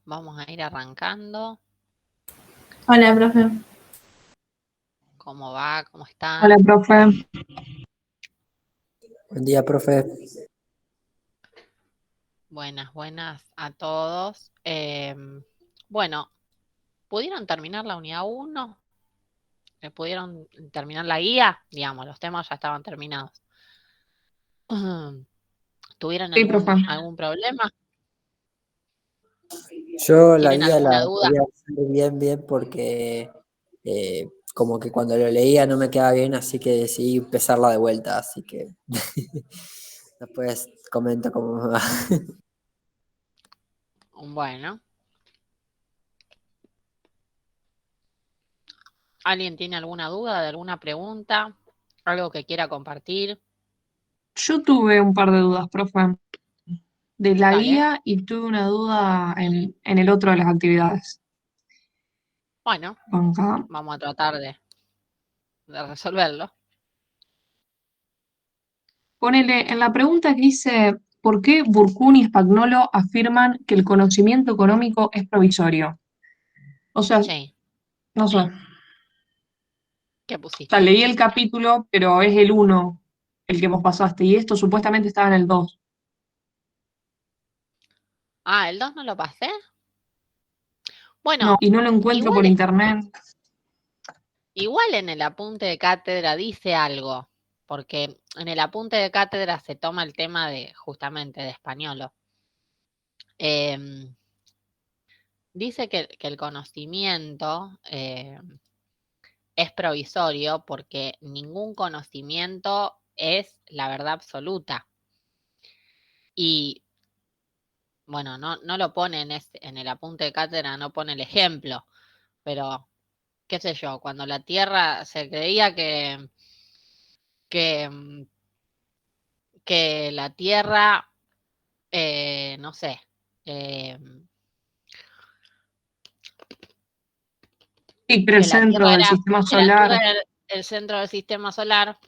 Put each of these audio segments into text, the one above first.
Vamos a ir arrancando. Hola, profe. ¿Cómo va? ¿Cómo Hola, están? profe. Buen día, profe. Buenas a todos. Bueno, ¿pudieron terminar la unidad 1? ¿Pudieron terminar la guía? Digamos, los temas ya estaban terminados. ¿Tuvieron Sí, profe. algún problema? Yo la ¿Tienen guía la alguna duda? quería hacer bien porque como que cuando lo leía no me quedaba bien, así que decidí empezarla de vuelta, así que después comento cómo me va. Bueno, ¿alguien tiene alguna duda, de alguna pregunta? ¿Algo que quiera compartir? Yo tuve un par de dudas, profe, de la Dale. guía y tuve una duda en el otro de las actividades. Bueno, Acá. vamos a tratar de resolverlo. Ponele en la pregunta que dice, ¿por qué Burkun y Spagnolo afirman que el conocimiento económico es provisorio? O sea, Sí, no sé. O ¿qué sea, pusiste? leí el capítulo, pero es el uno el que vos pasaste, y esto supuestamente estaba en el 2. Ah, ¿el 2 no lo pasé? No, Bueno, y no lo encuentro igual, por internet. igual en el apunte de cátedra dice algo, porque en el apunte de cátedra se toma el tema de justamente de español. Dice que el conocimiento es provisorio porque ningún conocimiento es la verdad absoluta. Y bueno, no lo pone en el apunte de cátedra, no pone el ejemplo, pero qué sé yo, cuando la Tierra se creía que, mm, que la Tierra, no sé, eh, Sí, pero el que la centro Tierra del era, sistema que la solar. Tierra era el centro del sistema solar,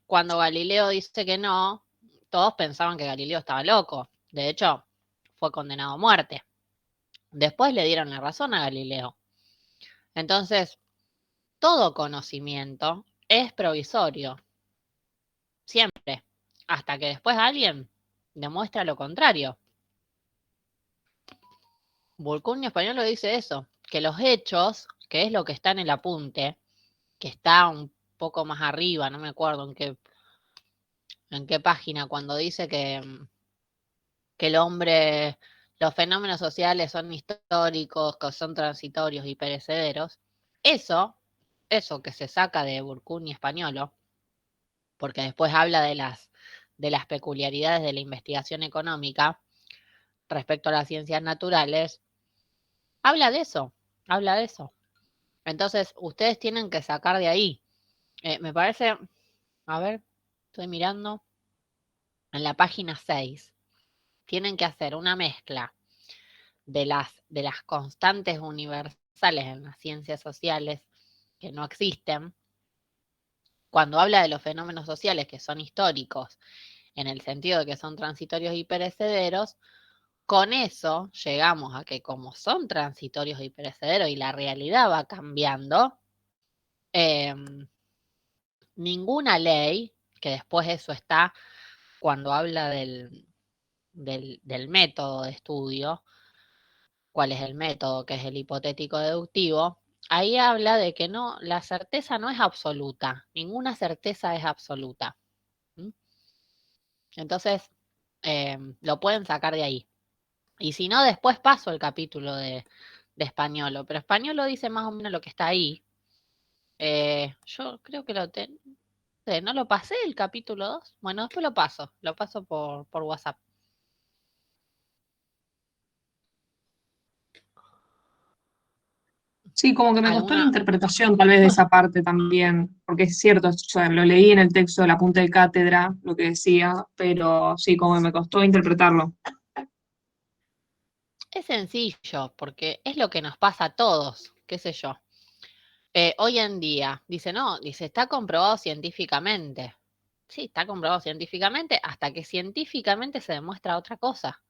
cuando Galileo dice que no, todos pensaban que Galileo estaba loco. De hecho, fue condenado a muerte. Después le dieron la razón a Galileo. Entonces, todo conocimiento es provisorio, siempre, hasta que después alguien demuestra lo contrario. Burkuni Español lo dice eso, que los hechos, que es lo que está en el apunte, que está un poco más arriba, no me acuerdo en qué página, cuando dice que el hombre, los fenómenos sociales son históricos, que son transitorios y perecederos, eso que se saca de Burkuni Españolo, porque después habla de las peculiaridades de la investigación económica respecto a las ciencias naturales, habla de eso, habla de eso. Entonces, ustedes tienen que sacar de ahí. Me parece, a ver, estoy mirando, en la página 6, tienen que hacer una mezcla de las constantes universales en las ciencias sociales que no existen. Cuando habla de los fenómenos sociales que son históricos, en el sentido de que son transitorios y perecederos, con eso llegamos a que como son transitorios y perecederos y la realidad va cambiando, eh, ninguna ley, que después eso está cuando habla del método de estudio, cuál es el método, que es el hipotético deductivo, ahí habla de que no, la certeza no es absoluta, ninguna certeza es absoluta. ¿Mm? Entonces, lo pueden sacar de ahí. Y si no, después paso el capítulo de Españolo, pero Españolo dice más o menos lo que está ahí. Yo creo que no lo pasé el capítulo 2. Bueno, después lo paso por WhatsApp. Sí, como que me costó la ¿Alguna? interpretación tal vez de esa parte también, porque es cierto, o sea, lo leí en el texto de la punta de cátedra, lo que decía, pero sí, como que me costó interpretarlo. Es sencillo, porque es lo que nos pasa a todos, qué sé yo. Hoy en día, dice, está comprobado científicamente. Sí, está comprobado científicamente hasta que científicamente se demuestra otra cosa.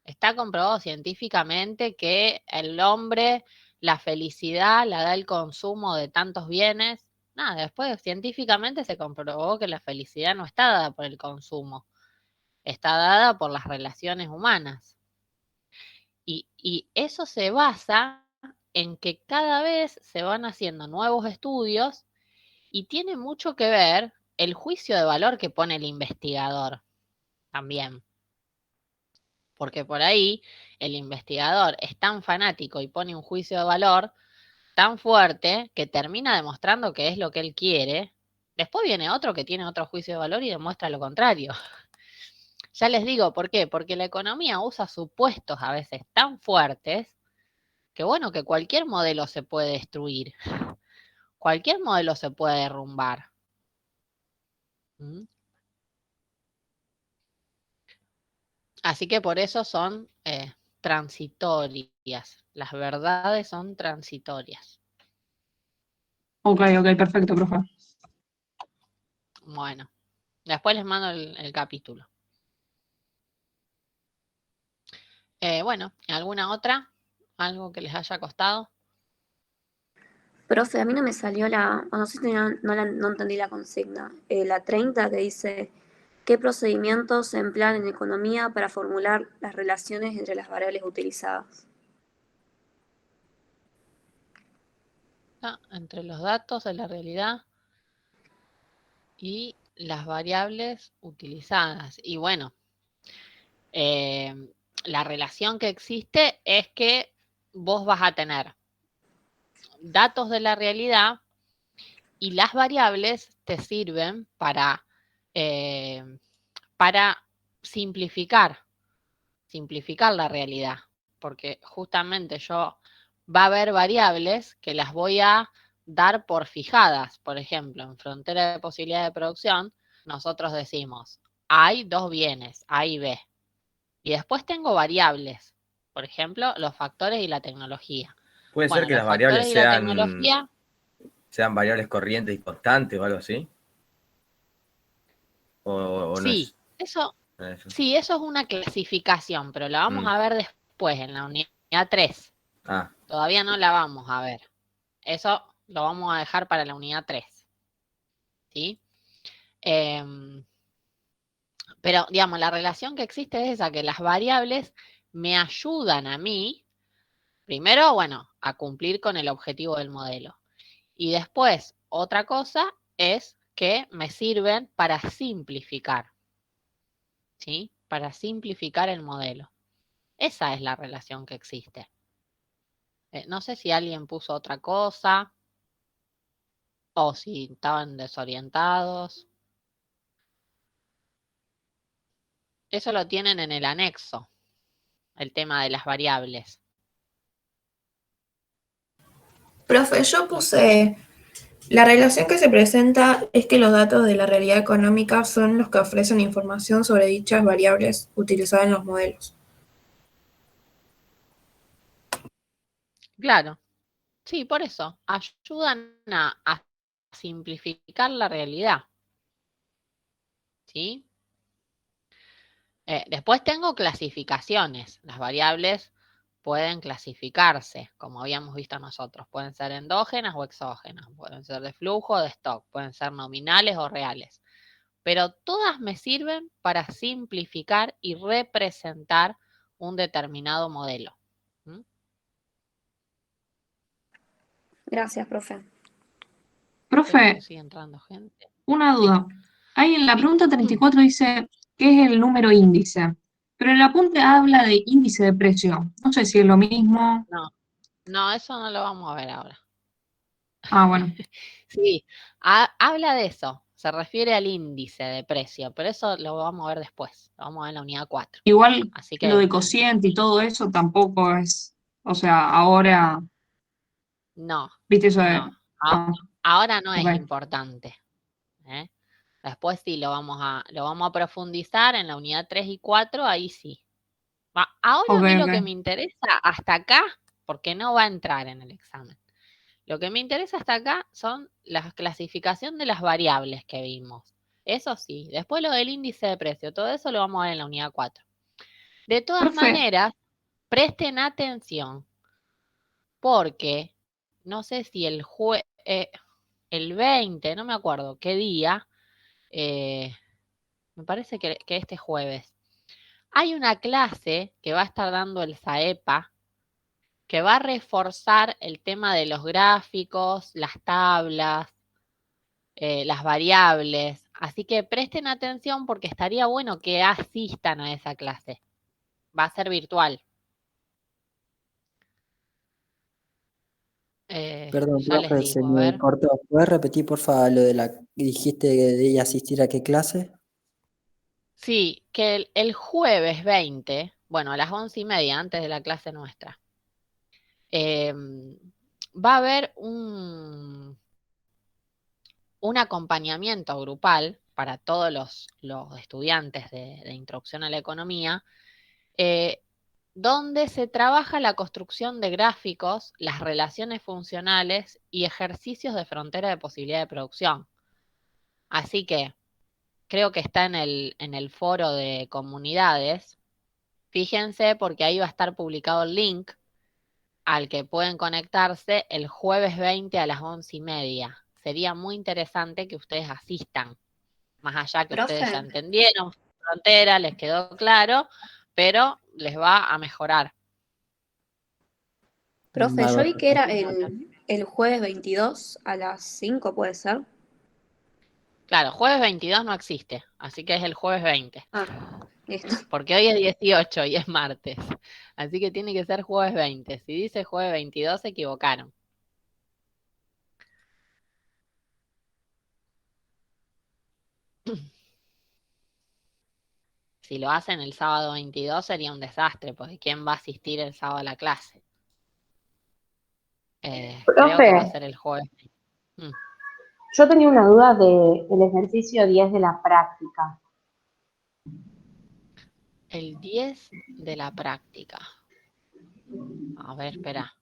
Está comprobado científicamente que el hombre, la felicidad la da el consumo de tantos bienes. Nada, después científicamente se comprobó que la felicidad no está dada por el consumo, está dada por las relaciones humanas. Y eso se basa en que cada vez se van haciendo nuevos estudios y tiene mucho que ver el juicio de valor que pone el investigador también. Porque por ahí el investigador es tan fanático y pone un juicio de valor tan fuerte que termina demostrando que es lo que él quiere. Después viene otro que tiene otro juicio de valor y demuestra lo contrario. Ya les digo, ¿por qué? Porque la economía usa supuestos a veces tan fuertes que bueno, que cualquier modelo se puede destruir, cualquier modelo se puede derrumbar. ¿Mm? Así que por eso son transitorias, las verdades son transitorias. Ok, perfecto, profe. Bueno, después les mando el capítulo. Bueno, ¿alguna otra? ¿Algo que les haya costado? Profe, a mí no me salió no sé si no entendí la consigna. La 30 que dice, ¿qué procedimientos se emplean en economía para formular las relaciones entre las variables utilizadas? Entre los datos de la realidad y las variables utilizadas. Y bueno, la relación que existe es que vos vas a tener datos de la realidad y las variables te sirven para simplificar la realidad, porque justamente va a haber variables que las voy a dar por fijadas. Por ejemplo, en frontera de posibilidad de producción, nosotros decimos, hay dos bienes, A y B. Y después tengo variables, por ejemplo, los factores y la tecnología. ¿Puede ser Bueno, que los las factores variables y la tecnología, sean variables corrientes y constantes o algo así? ¿O no sí, es eso eso? Sí, eso es una clasificación, pero la vamos a ver después en la unidad 3. Ah, Todavía no la vamos a ver. Eso lo vamos a dejar para la unidad 3. ¿Sí? Pero, digamos, la relación que existe es esa, que las variables me ayudan a mí, primero, bueno, a cumplir con el objetivo del modelo. Y después, otra cosa es que me sirven para simplificar. ¿Sí? Para simplificar el modelo. Esa es la relación que existe. No sé si alguien puso otra cosa o si estaban desorientados. Eso lo tienen en el anexo, el tema de las variables. Profe, yo puse, la relación que se presenta es que los datos de la realidad económica son los que ofrecen información sobre dichas variables utilizadas en los modelos. Claro, sí, por eso, ayudan a simplificar la realidad. ¿Sí? Después tengo clasificaciones. Las variables pueden clasificarse, como habíamos visto nosotros. Pueden ser endógenas o exógenas, pueden ser de flujo o de stock, pueden ser nominales o reales. Pero todas me sirven para simplificar y representar un determinado modelo. ¿Mm? Gracias, profe. Profe, Sigue entrando gente. una Sí. duda. Ahí en la Sí. pregunta 34 dice, ¿qué es el número índice? Pero el apunte habla de índice de precio. No sé si es lo mismo. No, eso no lo vamos a ver ahora. Ah, bueno. Sí, habla de eso. Se refiere al índice de precio, pero eso lo vamos a ver después. Lo vamos a ver en la unidad 4. Igual Así lo que de cociente y todo eso tampoco es, o sea, ahora, no, viste eso de, no. Ahora no es ok. importante. ¿Eh? Después sí lo vamos a profundizar en la unidad 3 y 4, ahí sí. Ahora a mí lo que me interesa hasta acá, porque no va a entrar en el examen. Lo que me interesa hasta acá son la clasificación de las variables que vimos. Eso sí. Después lo del índice de precio, todo eso lo vamos a ver en la unidad 4. De todas Profe. maneras, presten atención, porque no sé si el 20, no me acuerdo qué día, me parece que este jueves, hay una clase que va a estar dando el SAEPA, que va a reforzar el tema de los gráficos, las tablas, las variables. Así que presten atención porque estaría bueno que asistan a esa clase. Va a ser virtual. Perdón, Ya les profe, se digo, a me ver. cortó. ¿Puedes repetir, por favor, lo de la dijiste de ella asistir a qué clase? Sí, que el jueves 20, bueno, a las 11:30, antes de la clase nuestra, va a haber un acompañamiento grupal para todos los estudiantes de Introducción a la Economía, donde se trabaja la construcción de gráficos, las relaciones funcionales y ejercicios de frontera de posibilidad de producción. Así que creo que está en el foro de comunidades. Fíjense porque ahí va a estar publicado el link al que pueden conectarse el jueves 20 a las 11:30. Sería muy interesante que ustedes asistan, más allá que ustedes ya Profe, entendieron frontera, les quedó claro, pero les va a mejorar. profe, yo vi Bárbaro. que era el jueves 22 a las 5, ¿puede ser? Claro, jueves 22 no existe, así que es el jueves 20, Ah, listo. porque hoy es 18 y es martes, así que tiene que ser jueves 20. Si dice jueves 22 se equivocaron. Si lo hacen el sábado 22 sería un desastre, porque ¿quién va a asistir el sábado a la clase? Creo que va a Profe, ser el jueves. Mm. yo tenía una duda del ejercicio 10 de la práctica. El 10 de la práctica. A ver, espera.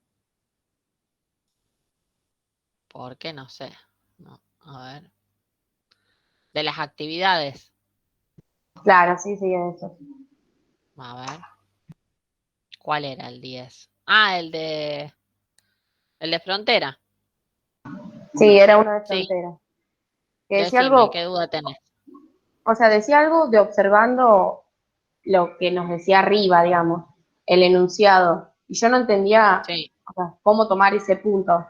¿Por qué? No sé. No, a ver. De las actividades. Claro, sí, sí, eso. A ver. ¿Cuál era el 10? Ah, el de frontera. Sí, era uno de Sí, frontera. Que decía decime, ¿qué algo, duda tenés? o sea, decía algo de observando lo que nos decía arriba, digamos, el enunciado. Y yo no entendía, Sí. o sea, cómo tomar ese punto.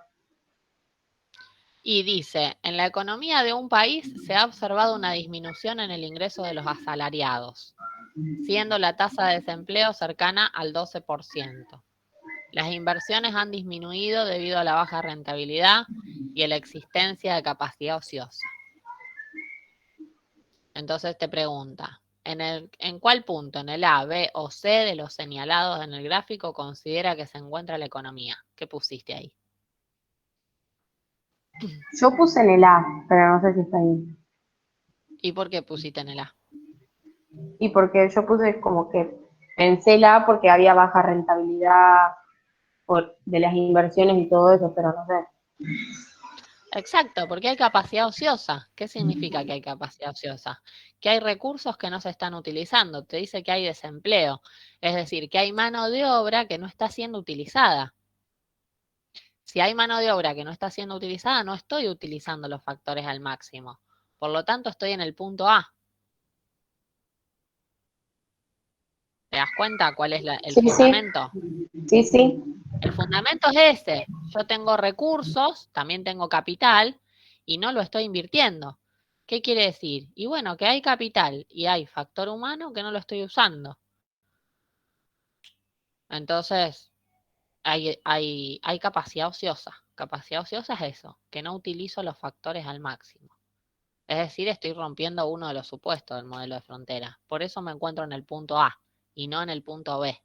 Y dice, en la economía de un país se ha observado una disminución en el ingreso de los asalariados, siendo la tasa de desempleo cercana al 12%. Las inversiones han disminuido debido a la baja rentabilidad y a la existencia de capacidad ociosa. Entonces te pregunta, ¿en cuál punto, en el A, B o C de los señalados en el gráfico considera que se encuentra la economía? ¿Qué pusiste ahí? Yo puse en el A, pero no sé si está ahí. ¿Y por qué pusiste en el A? Y porque yo puse como que pensé el A porque había baja rentabilidad de las inversiones y todo eso, pero no sé. Exacto, porque hay capacidad ociosa. ¿Qué significa que hay capacidad ociosa? Que hay recursos que no se están utilizando. Te dice que hay desempleo. Es decir, que hay mano de obra que no está siendo utilizada. Si hay mano de obra que no está siendo utilizada, no estoy utilizando los factores al máximo. Por lo tanto, estoy en el punto A. ¿Te das cuenta cuál es el Sí, sí, fundamento? sí, sí. El fundamento es ese. Yo tengo recursos, también tengo capital y no lo estoy invirtiendo. ¿Qué quiere decir? Y bueno, que hay capital y hay factor humano que no lo estoy usando. Entonces, hay capacidad ociosa. Capacidad ociosa es eso, que no utilizo los factores al máximo. Es decir, estoy rompiendo uno de los supuestos del modelo de frontera. Por eso me encuentro en el punto A y no en el punto B.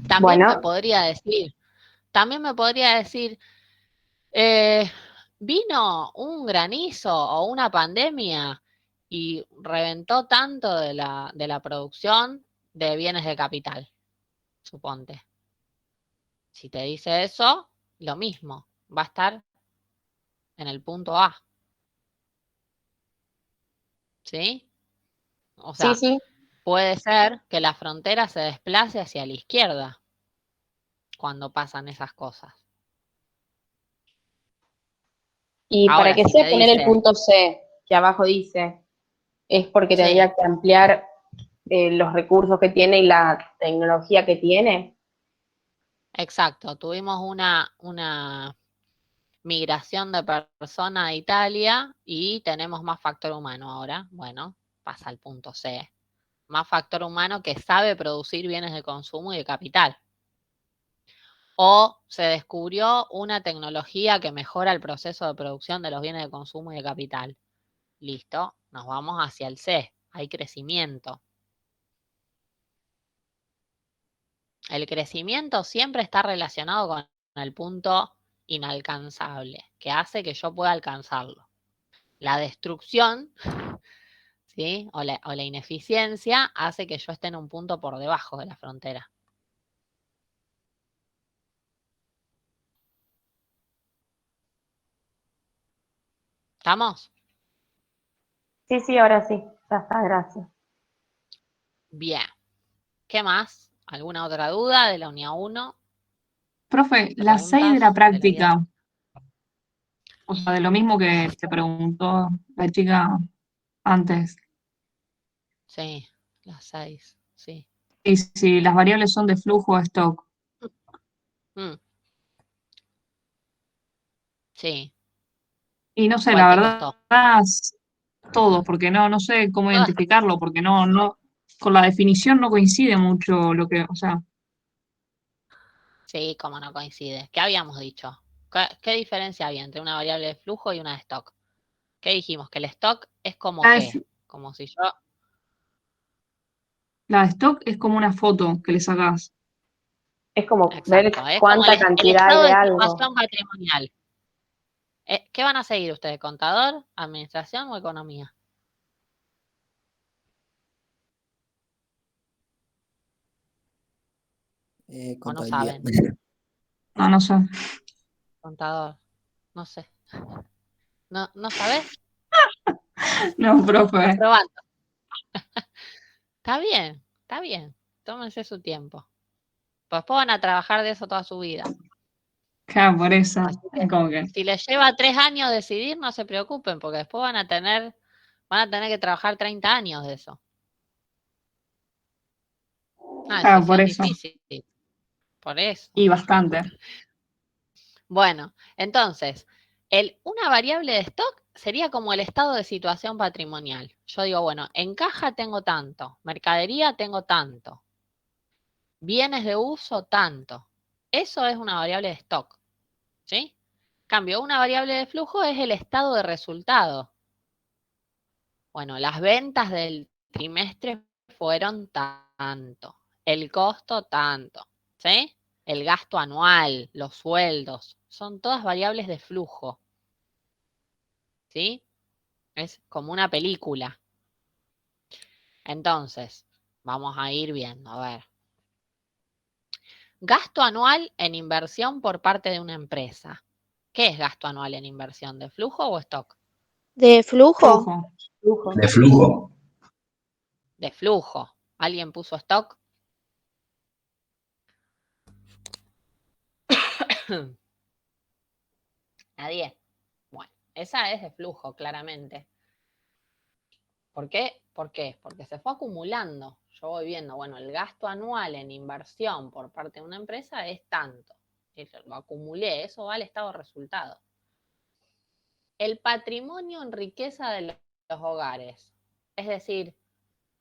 También me Bueno, podría decir, vino un granizo o una pandemia y reventó tanto de la producción de bienes de capital, suponte. Si te dice eso, lo mismo, va a estar en el punto A, ¿sí? O sí, sea, sí. puede ser que la frontera se desplace hacia la izquierda cuando pasan esas cosas. Y para Ahora, que si sea me poner el dice, punto C, que abajo dice, es porque sí, tendría que ampliar los recursos que tiene y la tecnología que tiene. exacto, tuvimos una migración de personas a Italia y tenemos más factor humano ahora. Bueno, pasa al punto C. Más factor humano que sabe producir bienes de consumo y de capital. O se descubrió una tecnología que mejora el proceso de producción de los bienes de consumo y de capital. Listo, nos vamos hacia el C. Hay crecimiento. El crecimiento siempre está relacionado con el punto inalcanzable, que hace que yo pueda alcanzarlo. La destrucción, ¿sí? o la ineficiencia hace que yo esté en un punto por debajo de la frontera. ¿Estamos? Sí, ahora sí. Ya está, gracias. Bien. ¿Qué más? ¿Alguna otra duda de la unidad 1? Profe, la 6 de la ¿Preguntas de la vida? práctica, o sea, de lo mismo que te preguntó la chica antes. Sí, las 6, sí. Y si las variables son de flujo o stock. Mm, sí. Y no sé, ¿Cuál la te verdad, costó? todo, porque no sé cómo Todas. identificarlo, porque no, con la definición no coincide mucho lo que, o sea, Sí, como no coincide. ¿Qué habíamos dicho? ¿Qué diferencia había entre una variable de flujo y una de stock? ¿Qué dijimos? Que el stock es como la qué? de, Como si yo... la de stock es como una foto que le sacás. Es como ver Exacto, es como cuánta el cantidad hay estado de de algo. situación patrimonial. ¿Qué van a seguir ustedes? ¿Contador, administración o economía? ¿O no Contabilidad. saben? No sé. Contador, no sé. ¿No sabes? No, profe. Aprobando. Está bien, está bien. Tómense su tiempo. Pues después van a trabajar de eso toda su vida. Claro, por eso. Así que Es como que, si les lleva 3 años decidir, no se preocupen, porque después van a tener que trabajar 30 años de eso. Una claro, por decisión eso. difícil. Por eso. Y bastante. Bueno, entonces, una variable de stock sería como el estado de situación patrimonial. Yo digo, bueno, en caja tengo tanto, mercadería tengo tanto, bienes de uso tanto. Eso es una variable de stock, ¿sí? En cambio, una variable de flujo es el estado de resultado. Bueno, las ventas del trimestre fueron tanto, el costo tanto, ¿sí? El gasto anual, los sueldos, son todas variables de flujo, ¿sí? Es como una película. Entonces, vamos a ir viendo, a ver. Gasto anual en inversión por parte de una empresa. ¿Qué es gasto anual en inversión? ¿De flujo o stock? ¿De flujo? Flujo. Flujo. De flujo. De flujo. ¿Alguien puso stock? Nadie. Bueno, esa es de flujo, claramente. ¿Por qué? ¿Por qué? Porque se fue acumulando. Yo voy viendo, bueno, el gasto anual en inversión por parte de una empresa es tanto. Lo acumulé, eso va al estado de resultado. El patrimonio en riqueza de los hogares. Es decir,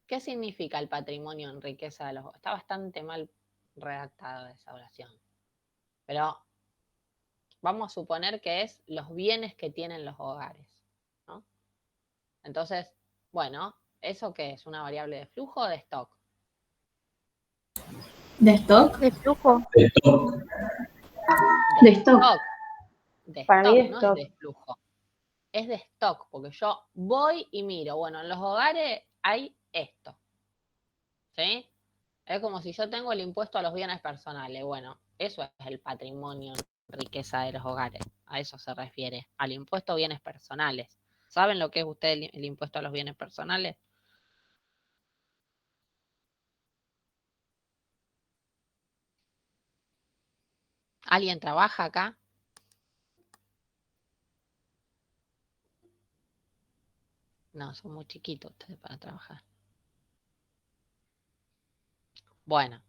¿qué significa el patrimonio en riqueza de los hogares? Está bastante mal redactada esa oración. Pero vamos a suponer que es los bienes que tienen los hogares, ¿no? Entonces, bueno, ¿eso qué es? ¿Una variable de flujo o de stock? ¿De stock? ¿De flujo? De stock. De stock. Stock. De Para mí stock, de no es stock. de flujo. Es de stock, porque yo voy y miro, bueno, en los hogares hay esto, ¿sí? Es como si yo tengo el impuesto a los bienes personales. Bueno, eso es el patrimonio en riqueza de los hogares. A eso se refiere, al impuesto a bienes personales. ¿Saben lo que es usted el impuesto a los bienes personales? ¿Alguien trabaja acá? No, son muy chiquitos ustedes para trabajar. Bueno.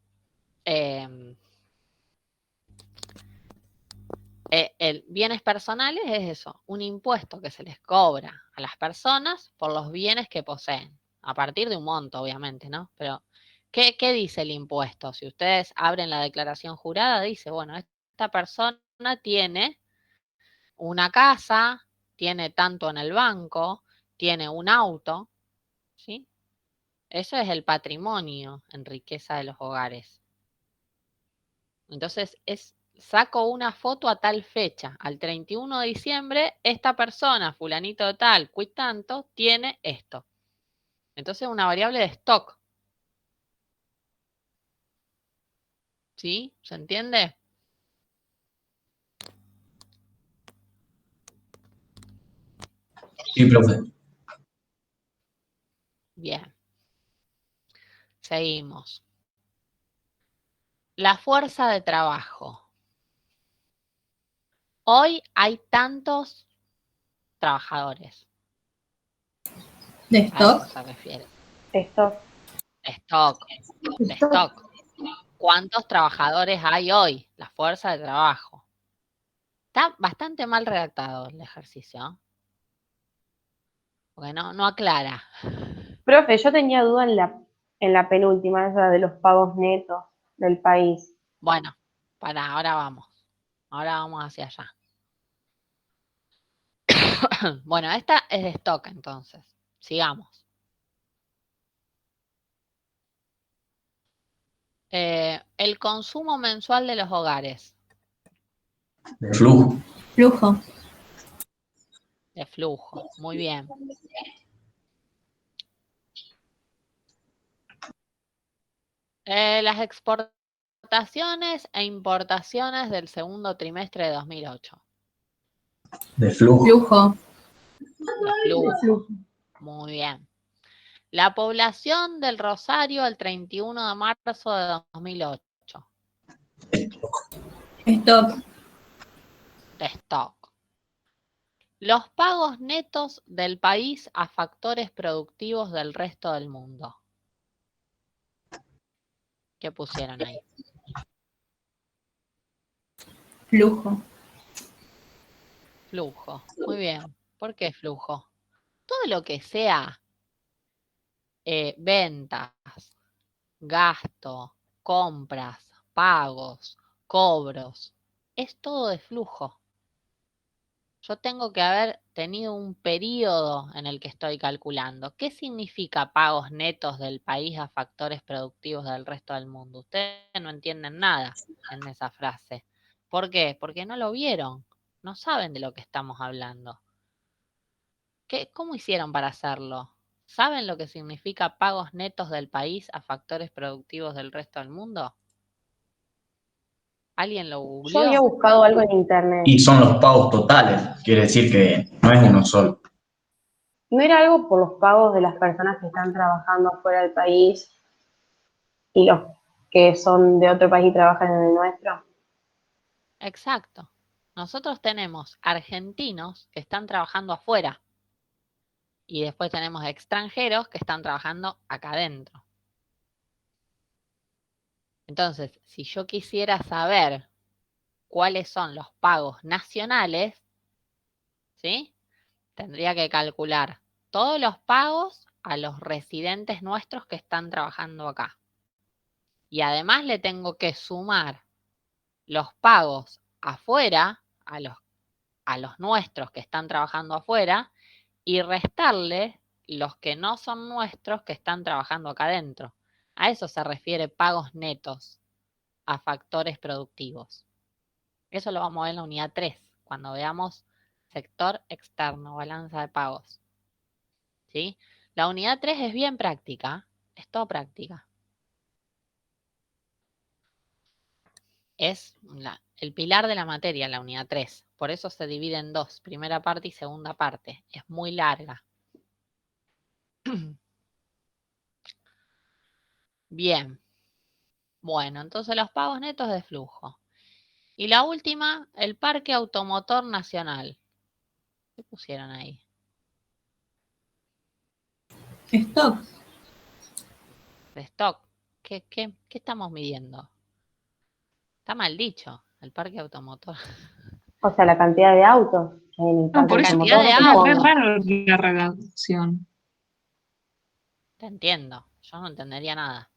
Bienes personales es eso, un impuesto que se les cobra a las personas por los bienes que poseen, a partir de un monto, obviamente, ¿no? Pero, ¿qué dice el impuesto? Si ustedes abren la declaración jurada, dice, bueno, esta persona tiene una casa, tiene tanto en el banco, tiene un auto, ¿sí? Eso es el patrimonio en riqueza de los hogares. Entonces, saco una foto a tal fecha, al 31 de diciembre, esta persona, fulanito de tal, quit tanto, tiene esto. Entonces, una variable de stock. ¿Sí? ¿Se entiende? Sí, profe. Bien. Seguimos. La fuerza de trabajo. Hoy hay tantos trabajadores. ¿De A eso stock? se refiere. Esto, Stock. De stock. ¿Cuántos trabajadores hay hoy? La fuerza de trabajo. Está bastante mal redactado el ejercicio. Porque no aclara. profe, yo tenía duda en la penúltima, esa de los pagos netos del país. Bueno, ahora vamos. Ahora vamos hacia allá. Bueno, esta es de stock entonces. Sigamos. El consumo mensual de los hogares. De flujo. Flujo. De flujo. Muy bien. Las exportaciones e importaciones del segundo trimestre de 2008. De flujo. Flujo. De flujo. Muy bien. La población del Rosario el 31 de marzo de 2008. Stock. De stock. Los pagos netos del país a factores productivos del resto del mundo. ¿Qué pusieron ahí? Flujo. Flujo. Muy bien. ¿Por qué flujo? Todo lo que sea ventas, gasto, compras, pagos, cobros, es todo de flujo. Yo tengo que haber tenido un periodo en el que estoy calculando. ¿Qué significa pagos netos del país a factores productivos del resto del mundo? Ustedes no entienden nada en esa frase. ¿Por qué? Porque no lo vieron. No saben de lo que estamos hablando. ¿Cómo hicieron para hacerlo? ¿Saben lo que significa pagos netos del país a factores productivos del resto del mundo? ¿Alguien lo Yo había googleó? buscado algo en internet. Y son los pagos totales, quiere decir que no es uno solo. ¿No era algo por los pagos de las personas que están trabajando afuera del país y los que son de otro país y trabajan en el nuestro? Exacto. Nosotros tenemos argentinos que están trabajando afuera y después tenemos extranjeros que están trabajando acá adentro. Entonces, si yo quisiera saber cuáles son los pagos nacionales, ¿sí? Tendría que calcular todos los pagos a los residentes nuestros que están trabajando acá. Y además le tengo que sumar los pagos afuera, a los nuestros que están trabajando afuera, y restarle los que no son nuestros que están trabajando acá adentro. A eso se refiere pagos netos a factores productivos. Eso lo vamos a ver en la unidad 3, cuando veamos sector externo, balanza de pagos. ¿Sí? La unidad 3 es bien práctica, es todo práctica. Es el pilar de la materia, la unidad 3. Por eso se divide en dos, primera parte y segunda parte. Es muy larga. Bien. Bueno, entonces los pagos netos de flujo. Y la última, el Parque Automotor Nacional. ¿Qué pusieron ahí? Stock. De stock. ¿Qué estamos midiendo? Está mal dicho, el parque automotor. O sea, la cantidad de autos que hay en el No, parque por eso Cantidad de automotor, es autos. raro la redacción. Te entiendo, yo no entendería nada.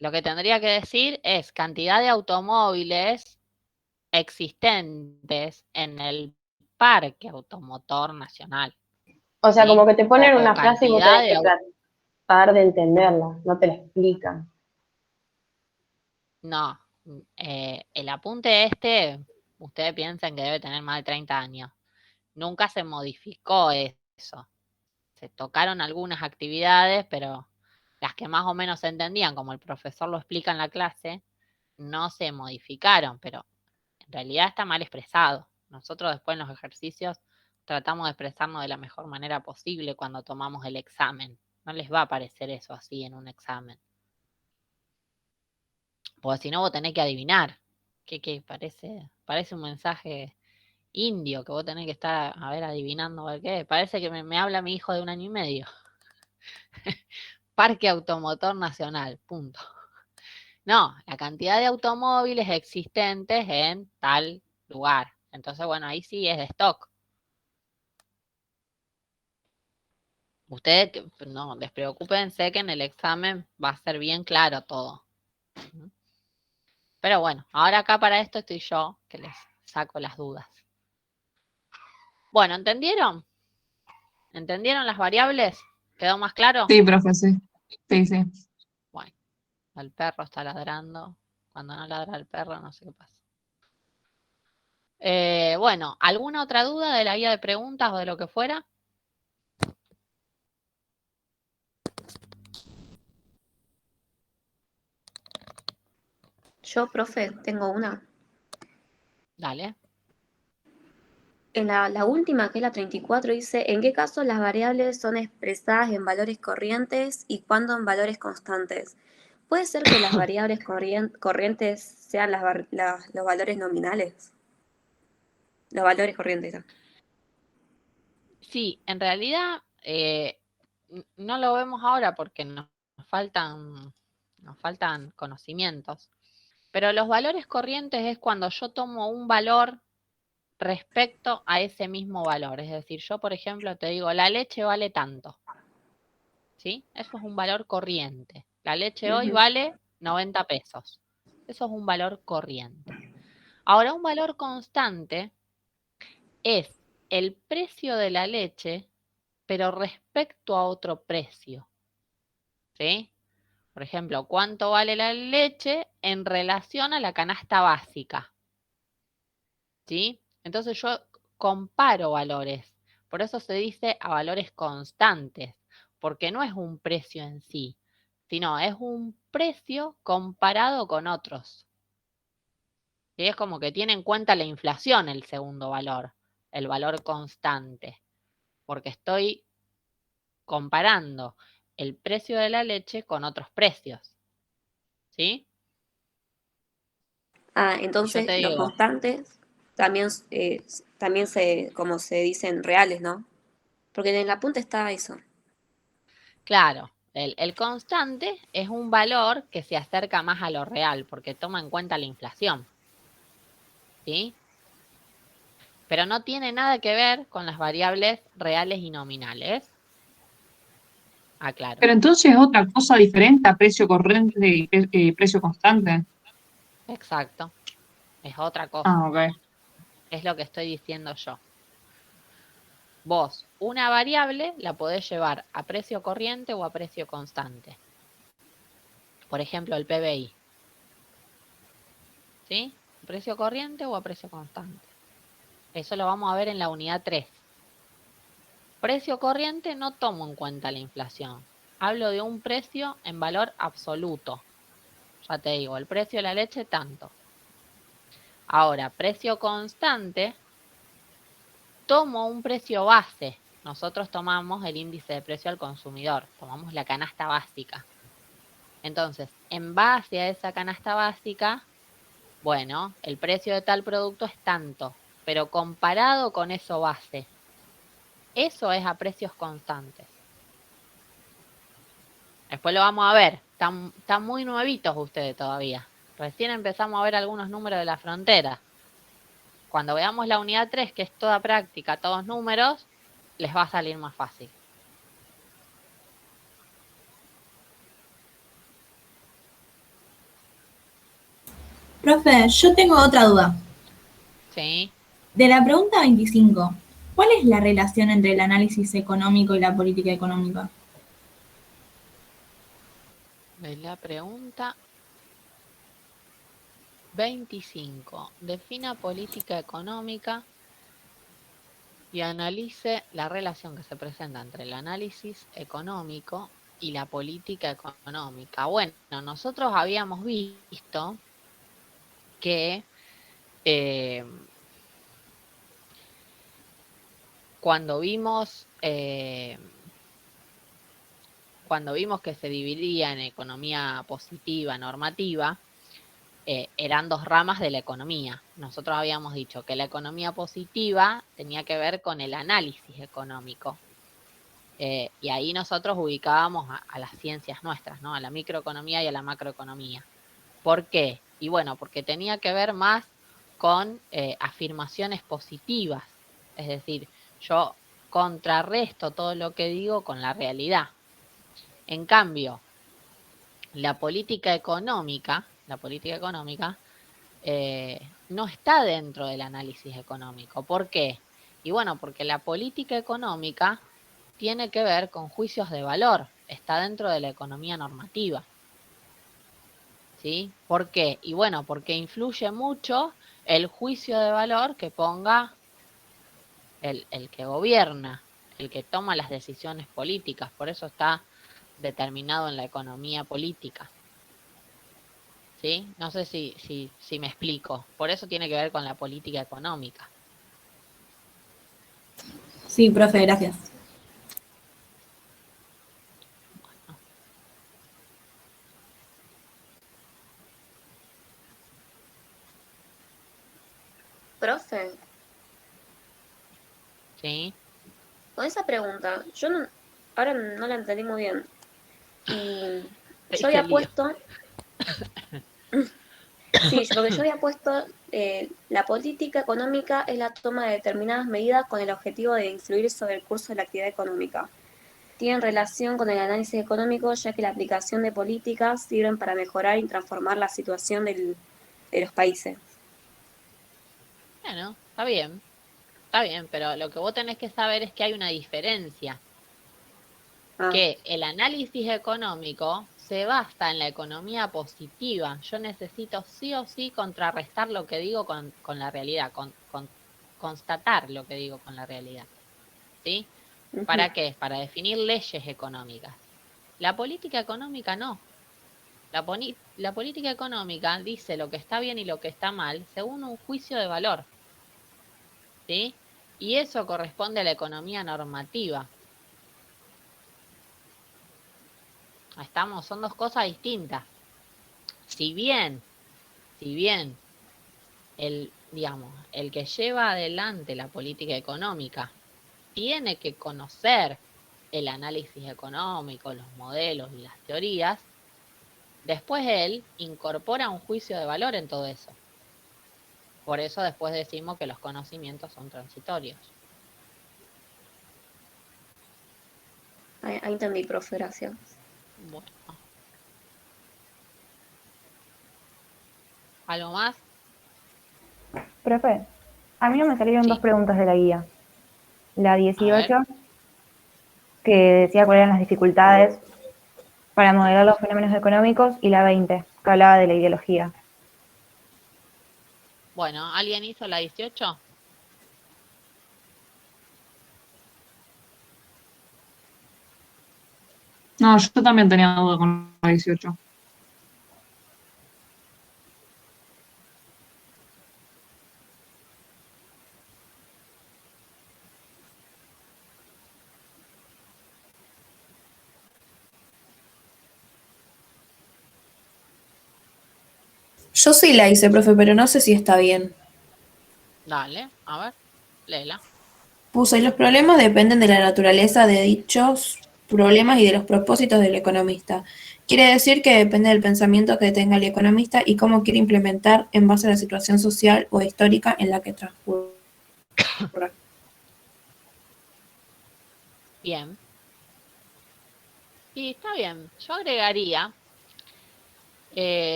Lo que tendría que decir es cantidad de automóviles existentes en el Parque Automotor Nacional. o sea, ¿Sí? como que te ponen O una frase y vos cantidad tenés de que tratar de entenderla, no te la explican. No, el apunte este, ustedes piensan que debe tener más de 30 años. Nunca se modificó eso. Se tocaron algunas actividades, pero las que más o menos se entendían, como el profesor lo explica en la clase, no se modificaron, pero en realidad está mal expresado. Nosotros después en los ejercicios tratamos de expresarnos de la mejor manera posible cuando tomamos el examen. No les va a parecer eso así en un examen. Porque si no, vos tenés que adivinar. ¿Qué? Parece un mensaje indio que vos tenés que estar, a ver, adivinando a ver qué. Parece que me habla mi hijo de 1 año y medio. Parque Automotor Nacional, punto. No, la cantidad de automóviles existentes en tal lugar. Entonces, bueno, ahí sí es de stock. Ustedes no, despreocúpense que en el examen va a ser bien claro todo. Pero bueno, ahora acá para esto estoy yo, que les saco las dudas. Bueno, ¿entendieron? ¿Entendieron las variables? ¿Quedó más claro? Sí, profe, sí. Sí, sí. Bueno, el perro está ladrando. Cuando no ladra el perro, no sé qué pasa. Bueno, ¿alguna otra duda de la guía de preguntas o de lo que fuera? Yo, profe, tengo una. Dale. En la última, que es la 34, dice, ¿en qué casos las variables son expresadas en valores corrientes y cuándo en valores constantes? ¿Puede ser que las variables corrientes sean los valores nominales? Los valores corrientes. ¿No? Sí, en realidad no lo vemos ahora porque nos faltan conocimientos. Pero los valores corrientes es cuando yo tomo un valor respecto a ese mismo valor. Es decir, yo, por ejemplo, te digo, la leche vale tanto. ¿Sí? Eso es un valor corriente. La leche hoy vale 90 pesos. Eso es un valor corriente. Ahora, un valor constante es el precio de la leche, pero respecto a otro precio. ¿Sí? Por ejemplo, ¿cuánto vale la leche en relación a la canasta básica? ¿Sí? Entonces yo comparo valores. Por eso se dice a valores constantes, porque no es un precio en sí, sino es un precio comparado con otros. Y es como que tiene en cuenta la inflación el segundo valor, el valor constante, porque estoy comparando el precio de la leche con otros precios. ¿Sí? Ah, Y yo te entonces los digo, constantes también, también como se dicen reales, ¿no? Porque en la punta está eso. claro, el constante es un valor que se acerca más a lo real, porque toma en cuenta la inflación. ¿Sí? Pero no tiene nada que ver con las variables reales y nominales. Aclaro. Pero entonces es otra cosa diferente a precio corriente y precio constante. Exacto. Es otra cosa. Ah, ok. Es lo que estoy diciendo yo. Vos, una variable la podés llevar a precio corriente o a precio constante. Por ejemplo, el PBI. ¿Sí? ¿Precio corriente o a precio constante? Eso lo vamos a ver en la unidad 3. Precio corriente no tomo en cuenta la inflación. Hablo de un precio en valor absoluto. Ya te digo, el precio de la leche tanto. Ahora, precio constante, tomo un precio base. Nosotros tomamos el índice de precio al consumidor, tomamos la canasta básica. Entonces, en base a esa canasta básica, bueno, el precio de tal producto es tanto, pero comparado con eso base, eso es a precios constantes. Después lo vamos a ver, están muy nuevitos ustedes todavía. Recién empezamos a ver algunos números de la frontera. Cuando veamos la unidad 3, que es toda práctica, todos números, les va a salir más fácil. Profe, yo tengo otra duda. ¿Sí? De la pregunta 25, ¿cuál es la relación entre el análisis económico y la política económica? De la pregunta 25. Defina política económica y analice la relación que se presenta entre el análisis económico y la política económica. Bueno, nosotros habíamos visto que cuando vimos que se dividía en economía positiva, normativa, eran dos ramas de la economía. Nosotros habíamos dicho que la economía positiva tenía que ver con el análisis económico. Y ahí nosotros ubicábamos a las ciencias nuestras, ¿no? A la microeconomía y a la macroeconomía. ¿Por qué? Y bueno, porque tenía que ver más con afirmaciones positivas. Es decir, yo contrarresto todo lo que digo con la realidad. En cambio, la política económica no está dentro del análisis económico. ¿Por qué? Y bueno, porque la política económica tiene que ver con juicios de valor, está dentro de la economía normativa. ¿Sí? ¿Por qué? Y bueno, porque influye mucho el juicio de valor que ponga el que gobierna, el que toma las decisiones políticas. Por eso está determinado en la economía política. ¿Sí? No sé si me explico. Por eso tiene que ver con la política económica. Sí, profe, gracias. Profe, ¿Sí? con esa pregunta, ahora no la entendí muy bien. Y yo había puesto... Sí, porque yo había puesto la política económica es la toma de determinadas medidas con el objetivo de influir sobre el curso de la actividad económica. Tienen relación con el análisis económico, ya que la aplicación de políticas sirven para mejorar y transformar la situación de los países. Bueno, está bien, pero lo que vos tenés que saber es que hay una diferencia. Que el análisis económico se basa en la economía positiva. Yo necesito sí o sí contrarrestar lo que digo con la realidad, constatar lo que digo con la realidad. ¿Sí? ¿Para qué? Para definir leyes económicas. La política económica no. La política económica dice lo que está bien y lo que está mal según un juicio de valor. ¿Sí? Y eso corresponde a la economía normativa. Estamos, son dos cosas distintas. Si bien el que lleva adelante la política económica tiene que conocer el análisis económico, los modelos y las teorías, después él incorpora un juicio de valor en todo eso. Por eso después decimos que los conocimientos son transitorios. Ahí entendí, profe, gracias. Bueno. ¿Algo más? Profe, a mí no me salieron dos preguntas de la guía. La 18, que decía cuáles eran las dificultades para modelar los fenómenos económicos, y la 20, que hablaba de la ideología. Bueno, ¿alguien hizo la 18? No, yo también tenía duda con la 18. Yo sí la hice, profe, pero no sé si está bien. Dale, a ver, léela. Puse, los problemas dependen de la naturaleza de dichos problemas y de los propósitos del economista. Quiere decir que depende del pensamiento que tenga el economista y cómo quiere implementar en base a la situación social o histórica en la que transcurre. Bien. Y está bien. Yo agregaría,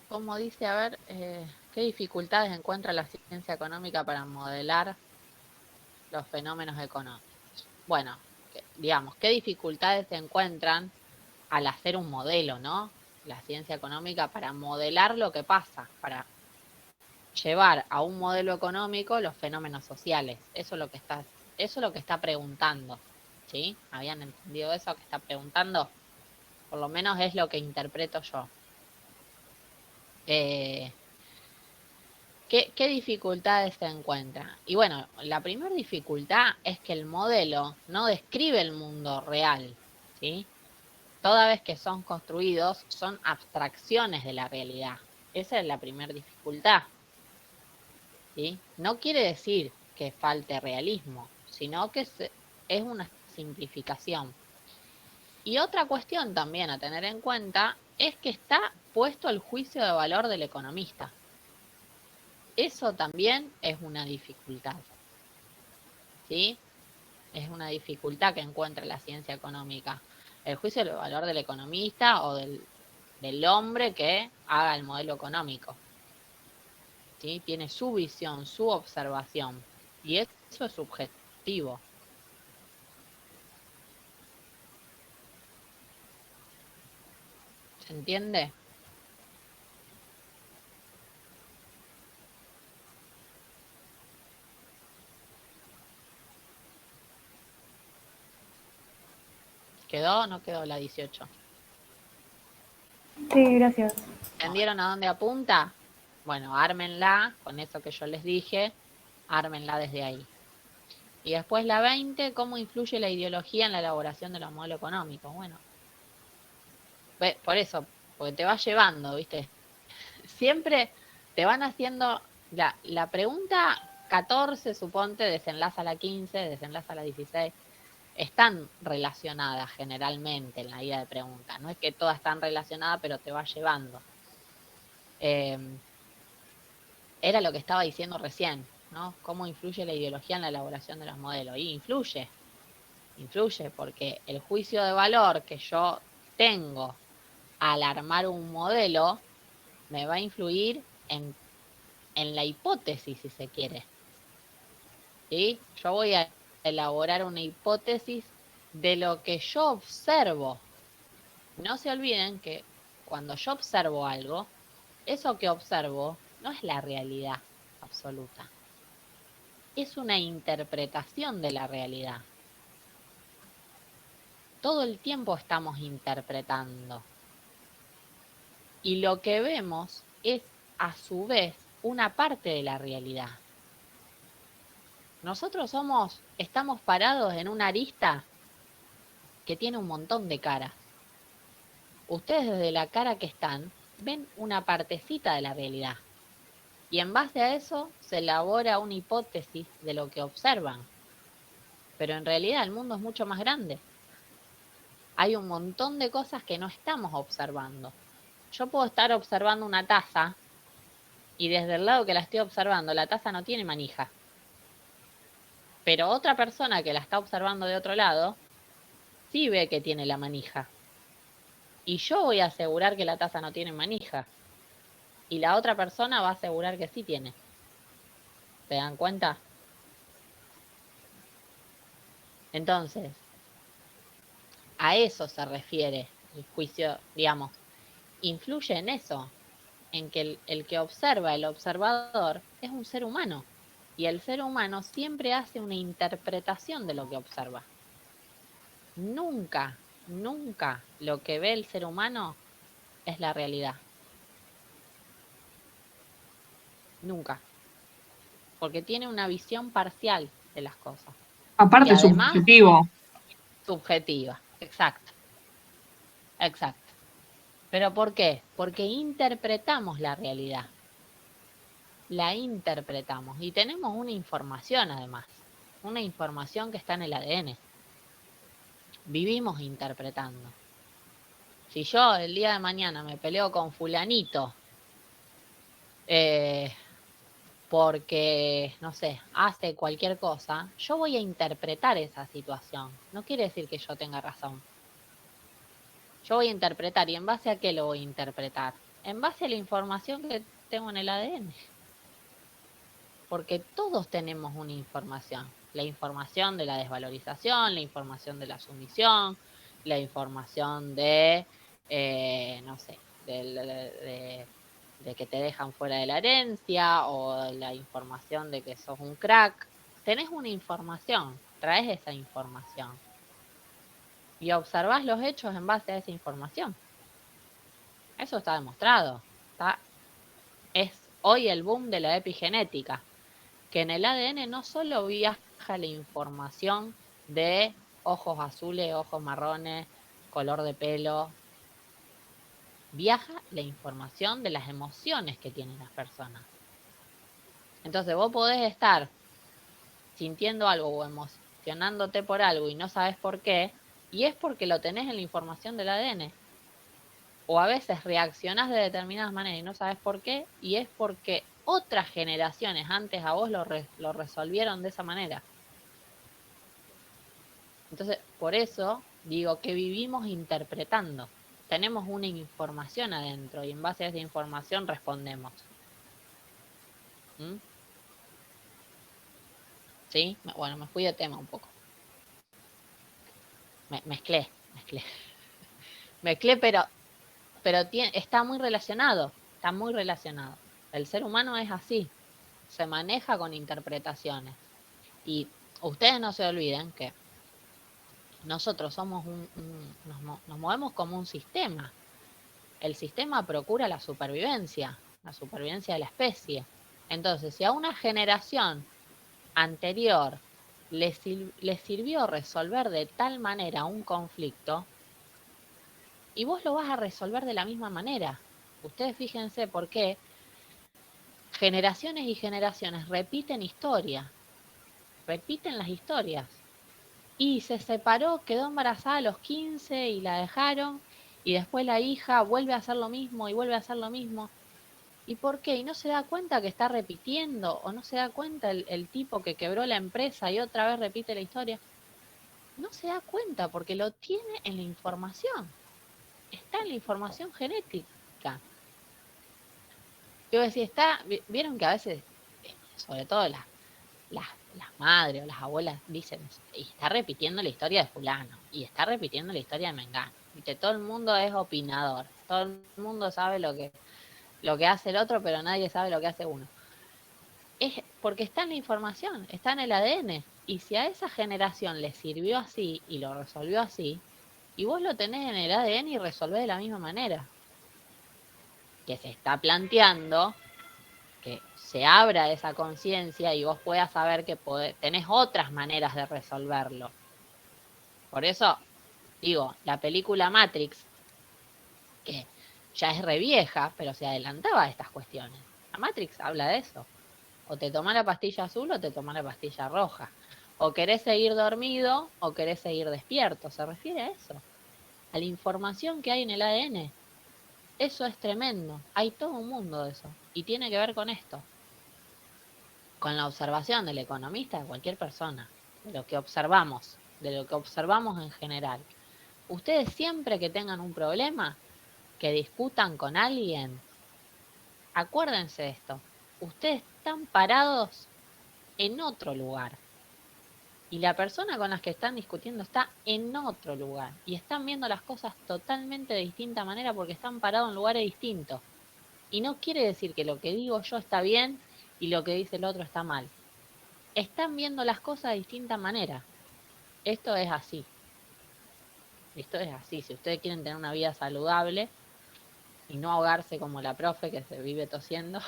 como dice, a ver, ¿qué dificultades encuentra la ciencia económica para modelar los fenómenos económicos? Bueno, digamos, ¿qué dificultades se encuentran al hacer un modelo, ¿no? La ciencia económica para modelar lo que pasa, para llevar a un modelo económico los fenómenos sociales. Eso es lo que está preguntando, ¿sí? ¿Habían entendido eso que está preguntando? Por lo menos es lo que interpreto yo. ¿Qué dificultades se encuentran? Y bueno, la primera dificultad es que el modelo no describe el mundo real, ¿sí? Toda vez que son construidos, son abstracciones de la realidad. Esa es la primera dificultad, ¿sí? No quiere decir que falte realismo, sino que es una simplificación. Y otra cuestión también a tener en cuenta es que está puesto el juicio de valor del economista. Eso también es una dificultad, ¿sí? Es una dificultad que encuentra la ciencia económica. El juicio de valor del economista o del hombre que haga el modelo económico, ¿sí? Tiene su visión, su observación, y eso es subjetivo. ¿Se entiende? ¿Quedó o no quedó la 18? Sí, gracias. ¿Entendieron a dónde apunta? Bueno, ármenla con eso que yo les dije, ármenla desde ahí. Y después la 20, ¿cómo influye la ideología en la elaboración de los modelos económicos? Bueno, por eso, porque te va llevando, ¿viste? Siempre te van haciendo, la pregunta 14, suponte, desenlaza a la 15, desenlaza a la 16, están relacionadas generalmente en la guía de preguntas. No es que todas están relacionadas, pero te va llevando. Era lo que estaba diciendo recién, ¿no? ¿Cómo influye la ideología en la elaboración de los modelos? Y influye porque el juicio de valor que yo tengo al armar un modelo me va a influir en la hipótesis, si se quiere, ¿sí? Yo voy a elaborar una hipótesis de lo que yo observo. No se olviden que cuando yo observo algo, eso que observo no es la realidad absoluta. Es una interpretación de la realidad. Todo el tiempo estamos interpretando. Y lo que vemos es, a su vez, una parte de la realidad. Nosotros estamos parados en una arista que tiene un montón de caras. Ustedes desde la cara que están, ven una partecita de la realidad. Y en base a eso se elabora una hipótesis de lo que observan. Pero en realidad el mundo es mucho más grande. Hay un montón de cosas que no estamos observando. Yo puedo estar observando una taza y desde el lado que la estoy observando, la taza no tiene manija. Pero otra persona que la está observando de otro lado, sí ve que tiene la manija. Y yo voy a asegurar que la taza no tiene manija. Y la otra persona va a asegurar que sí tiene. ¿Se dan cuenta? Entonces, a eso se refiere el juicio, digamos. Influye en eso, en que el que observa, el observador, es un ser humano. Y el ser humano siempre hace una interpretación de lo que observa. Nunca lo que ve el ser humano es la realidad. Nunca. Porque tiene una visión parcial de las cosas. Aparte, y además, subjetivo. Subjetiva, exacto. ¿Pero por qué? Porque interpretamos la realidad. La interpretamos y tenemos una información además. Una información que está en el ADN. Vivimos interpretando. Si yo el día de mañana me peleo con fulanito porque, no sé, hace cualquier cosa, yo voy a interpretar esa situación. No quiere decir que yo tenga razón. Yo voy a interpretar, ¿y en base a qué lo voy a interpretar? En base a la información que tengo en el ADN. Porque todos tenemos una información. La información de la desvalorización, la información de la sumisión, la información de, no sé, de que te dejan fuera de la herencia, o la información de que sos un crack. Tenés una información, traes esa información. Y observás los hechos en base a esa información. Eso está demostrado. Es hoy el boom de la epigenética, que en el ADN no solo viaja la información de ojos azules, ojos marrones, color de pelo, viaja la información de las emociones que tienen las personas. Entonces vos podés estar sintiendo algo o emocionándote por algo y no sabes por qué, y es porque lo tenés en la información del ADN. O a veces reaccionás de determinadas maneras y no sabes por qué, y es porque otras generaciones antes a vos lo resolvieron de esa manera. Entonces, por eso digo que vivimos interpretando. Tenemos una información adentro y en base a esa información respondemos. ¿Mm? ¿Sí? Bueno, me fui de tema un poco. Mezclé. Mezclé, pero está muy relacionado. Está muy relacionado. El ser humano es así. Se maneja con interpretaciones. Y ustedes no se olviden que nosotros somos nos movemos como un sistema. El sistema procura la supervivencia de la especie. Entonces, si a una generación anterior le sirvió resolver de tal manera un conflicto, y vos lo vas a resolver de la misma manera. Ustedes fíjense por qué generaciones y generaciones repiten las historias. Y se separó, quedó embarazada a los 15 y la dejaron, y después la hija vuelve a hacer lo mismo y vuelve a hacer lo mismo. ¿Y por qué? Y no se da cuenta que está repitiendo, o no se da cuenta el tipo que quebró la empresa y otra vez repite la historia. No se da cuenta porque lo tiene en la información. Está en la información genética. Yo decía, vieron que a veces, sobre todo las madres o las abuelas dicen, y está repitiendo la historia de fulano, y está repitiendo la historia de Mengano. ¿Viste? Todo el mundo es opinador, todo el mundo sabe lo que hace el otro, pero nadie sabe lo que hace uno. Es porque está en la información, está en el ADN, y si a esa generación le sirvió así y lo resolvió así, y vos lo tenés en el ADN y resolvés de la misma manera. Que se está planteando que se abra esa conciencia y vos puedas saber que tenés otras maneras de resolverlo. Por eso, digo, la película Matrix, que ya es re vieja, pero se adelantaba a estas cuestiones. La Matrix habla de eso. O te tomás la pastilla azul o te tomás la pastilla roja. O querés seguir dormido o querés seguir despierto. Se refiere a eso. A la información que hay en el ADN. Eso es tremendo. Hay todo un mundo de eso. Y tiene que ver con esto. Con la observación del economista, de cualquier persona. De lo que observamos. De lo que observamos en general. Ustedes siempre que tengan un problema, que discutan con alguien, acuérdense de esto. Ustedes están parados en otro lugar. Y la persona con la que están discutiendo está en otro lugar. Y están viendo las cosas totalmente de distinta manera porque están parados en lugares distintos. Y no quiere decir que lo que digo yo está bien y lo que dice el otro está mal. Están viendo las cosas de distinta manera. Esto es así. Esto es así. Si ustedes quieren tener una vida saludable y no ahogarse como la profe que se vive tosiendo,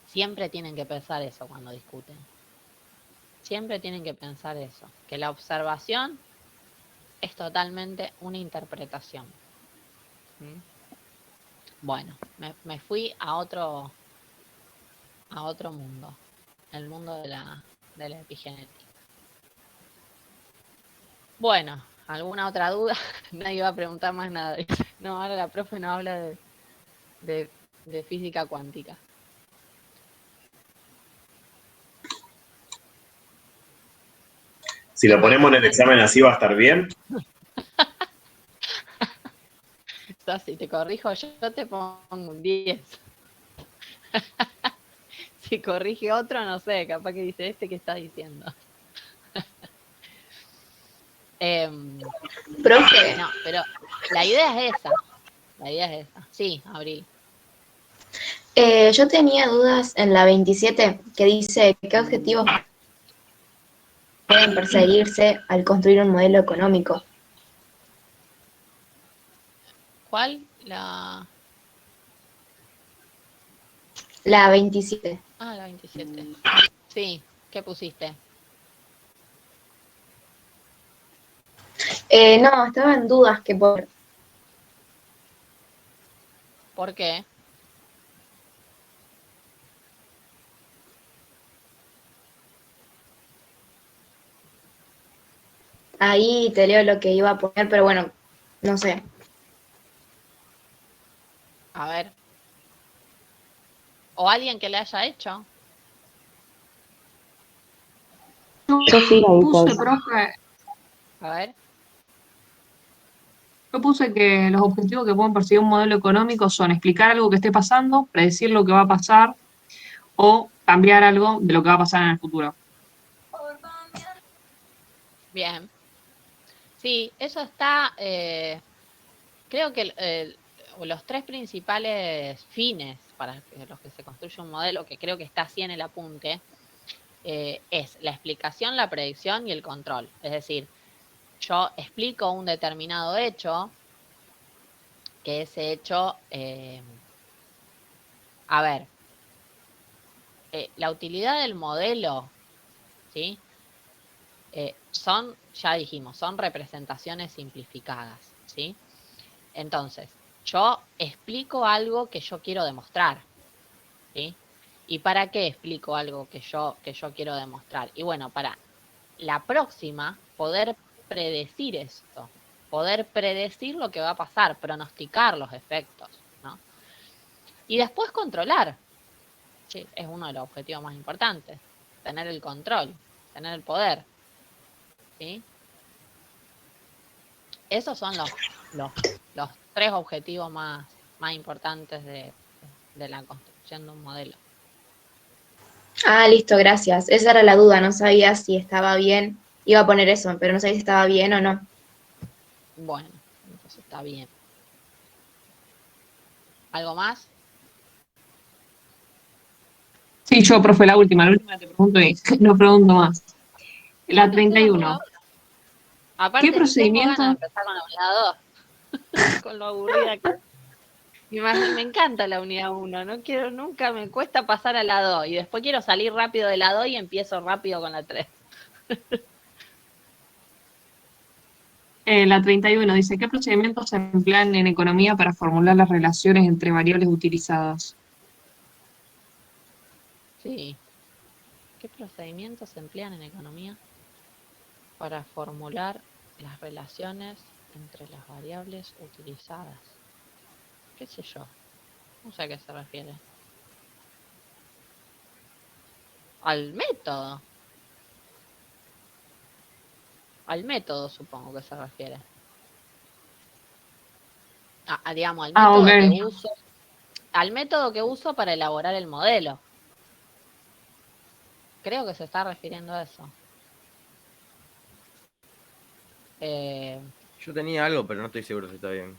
siempre tienen que pensar eso cuando discuten. Siempre tienen que pensar eso. Que la observación es totalmente una interpretación. ¿Mm? Bueno, me fui a otro mundo, el mundo de la epigenética. Bueno, ¿alguna otra duda? Nadie va a preguntar más nada. No, ahora la profe no habla de física cuántica. Si lo ponemos en el examen así va a estar bien. Si te corrijo yo te pongo un 10. Si corrige otro, no sé, capaz que dice ¿qué está diciendo? Profe, No, pero la idea es esa. La idea es esa. Sí, Abril. yo tenía dudas en la 27 que dice qué objetivos pueden perseguirse al construir un modelo económico. ¿Cuál? La 27. la 27. Sí, ¿qué pusiste? No, estaba en dudas que por... ¿Por qué? Ahí te leo lo que iba a poner, pero bueno, no sé. A ver. ¿O alguien que le haya hecho? Yo sí la hice Puse, esa. profe, A ver. yo puse que los objetivos que pueden perseguir un modelo económico son explicar algo que esté pasando, predecir lo que va a pasar o cambiar algo de lo que va a pasar en el futuro. Bien. Sí, eso está... creo que los tres principales fines para los que se construye un modelo, que creo que está así en el apunte, es la explicación, la predicción y el control. Es decir, yo explico un determinado hecho, que ese hecho, a ver, la utilidad del modelo, ¿sí? Son, ya dijimos, son representaciones simplificadas, ¿sí? Entonces, yo explico algo que yo quiero demostrar, ¿sí? ¿Y para qué explico algo que yo quiero demostrar? Y bueno, para la próxima, poder predecir esto, poder predecir lo que va a pasar, pronosticar los efectos, ¿no? Y después controlar, ¿sí? Es uno de los objetivos más importantes, tener el control, tener el poder, ¿sí? Esos son los tres objetivos más importantes de la construcción de un modelo. Ah, listo, gracias. Esa era la duda, no sabía si estaba bien. Iba a poner eso, pero no sabía si estaba bien o no. Bueno, entonces está bien. ¿Algo más? Sí, yo, profe, la última te pregunto y no pregunto más. La 31. Aparte, ¿Qué tengo ganas de procedimiento? empezar con la unidad 2, con lo aburrida que... Y me encanta la unidad 1, no quiero, nunca me cuesta pasar a la 2 y después quiero salir rápido de la 2 y empiezo rápido con la 3. La 31 dice, ¿qué procedimientos se emplean en economía para formular las relaciones entre variables utilizadas? Sí. ¿Qué procedimientos se emplean en economía para formular las relaciones entre las variables utilizadas? ¿Qué sé yo? No sé a qué se refiere. Al método. Al método supongo que se refiere. Digamos, al método ok. que uso. Al método que uso para elaborar el modelo. Creo que se está refiriendo a eso. Yo tenía algo, pero no estoy seguro si está bien.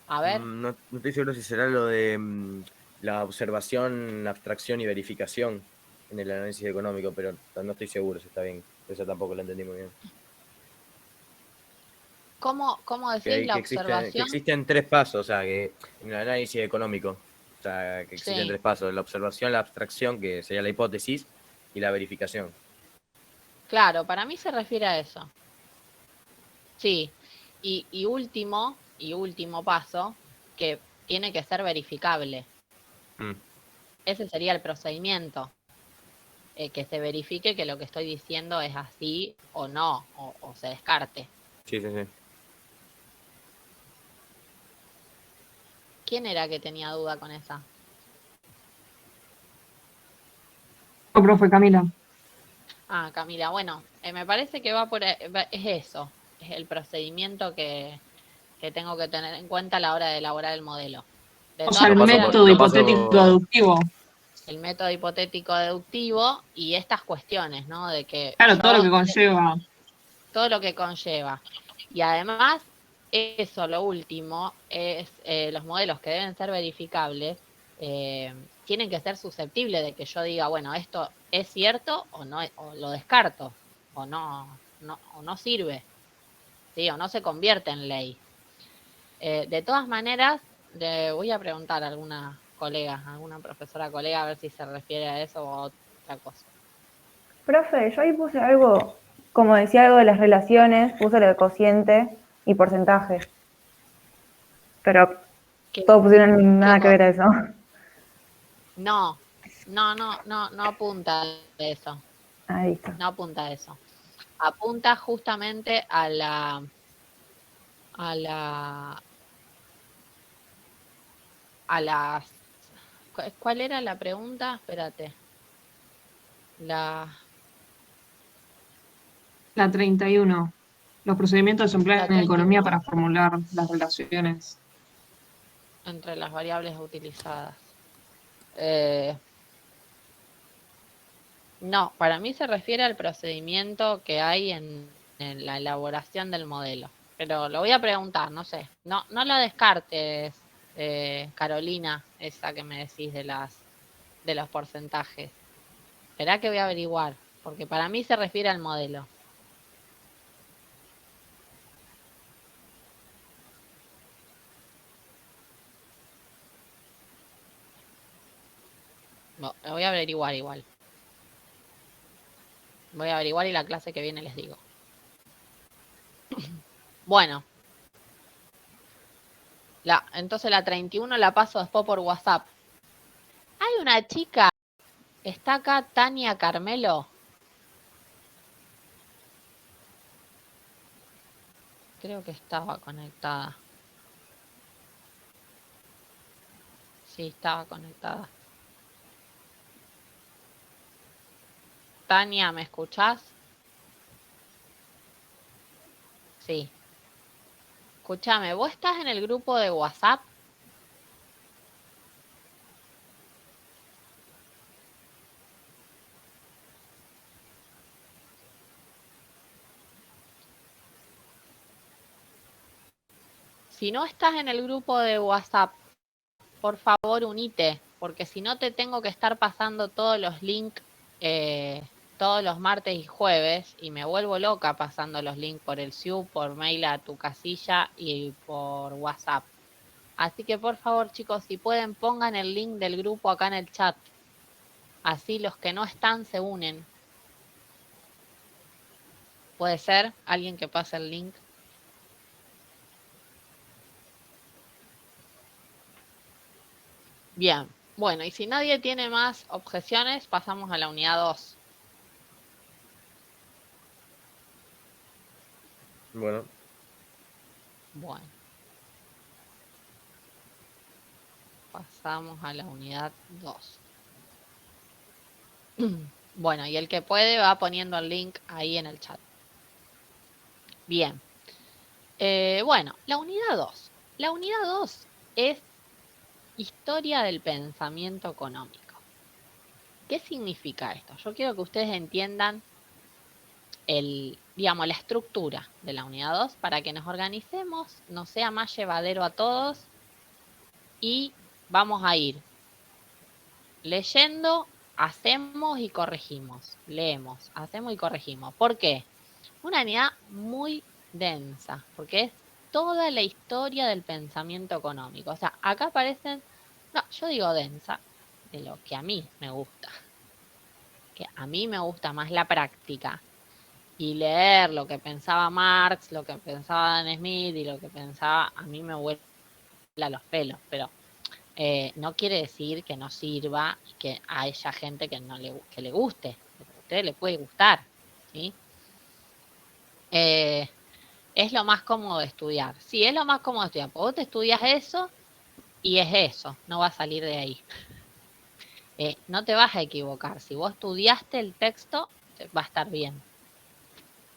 A ver. No estoy seguro si será lo de la observación, abstracción y verificación en el análisis económico, pero no estoy seguro si está bien. Eso tampoco lo entendí muy bien. ¿Cómo decís la Que observación? existen tres pasos, o sea, que en el análisis económico, o sea, que existen tres pasos: la observación, la abstracción, que sería la hipótesis, y la verificación. Claro, para mí se refiere a eso. Sí, y último paso, que tiene que ser verificable. Mm. Ese sería el procedimiento. Que se verifique que lo que estoy diciendo es así o no, o se descarte. Sí, sí, sí. ¿Quién era que tenía duda con esa? Oh, profe Camila. Ah, Camila, bueno, me parece que es eso, es el procedimiento que tengo que tener en cuenta a la hora de elaborar el modelo. De O sea, todas el maneras, método hipotético deductivo. el método hipotético deductivo y estas cuestiones, ¿no? De que Claro, todo lo que conlleva. todo lo que conlleva. Y además, eso, lo último, es los modelos que deben ser verificables, tienen que ser susceptibles de que yo diga, bueno, esto es cierto o no, o lo descarto, o no sirve, ¿sí? O no se convierte en ley. De todas maneras, le voy a preguntar a alguna colega, a alguna profesora colega, a ver si se refiere a eso o a otra cosa. Profe, yo ahí puse algo, como decía algo de las relaciones, puse lo de cociente y porcentaje. Pero todos pusieron nada que ver a eso. No apunta a eso. Ah, listo. No apunta a eso. Apunta justamente a la ¿cuál era la pregunta? Espérate. La 31. Los procedimientos que se emplean en economía para formular las relaciones entre las variables utilizadas. No, para mí se refiere al procedimiento que hay en la elaboración del modelo. Pero lo voy a preguntar, no sé. No la descartes, Carolina, esa que me decís de los porcentajes. Esperá que voy a averiguar, porque para mí se refiere al modelo. No, lo voy a averiguar igual. Voy a averiguar y la clase que viene les digo. Bueno. Entonces la 31 la paso después por WhatsApp. Hay una chica, está acá Tania Carmelo. Creo que estaba conectada. Sí, estaba conectada. Tania, ¿me escuchás? Sí. Escúchame, ¿vos estás en el grupo de WhatsApp? Si no estás en el grupo de WhatsApp, por favor unite, porque si no te tengo que estar pasando todos los links todos los martes y jueves y me vuelvo loca pasando los links por el SIU, por mail a tu casilla y por WhatsApp. Así que por favor, chicos, si pueden, pongan el link del grupo acá en el chat. Así los que no están se unen. ¿Puede ser? ¿Alguien que pase el link? Bien. Bueno, y si nadie tiene más objeciones, pasamos a la unidad 2. Bueno. Bueno. Pasamos a la unidad 2. Bueno, y el que puede va poniendo el link ahí en el chat. Bien. Bueno, la unidad 2. La unidad 2 es historia del pensamiento económico. ¿Qué significa esto? Yo quiero que ustedes entiendan la estructura de la unidad 2 para que nos organicemos, nos sea más llevadero a todos y vamos a ir leyendo, hacemos y corregimos. Leemos, hacemos y corregimos. ¿Por qué? Una unidad muy densa, porque es toda la historia del pensamiento económico. O sea, acá aparecen, no, yo digo densa, de lo que a mí me gusta. Que a mí me gusta más la práctica. y leer lo que pensaba Marx, lo que pensaba Adam Smith y lo que pensaba, a mí me vuela los pelos, pero no quiere decir que no sirva y que haya gente que que le guste, a usted le puede gustar, ¿sí? Es lo más cómodo de estudiar. Sí, es lo más cómodo de estudiar. Vos te estudias eso y es eso, no va a salir de ahí. No te vas a equivocar. Si vos estudiaste el texto, va a estar bien.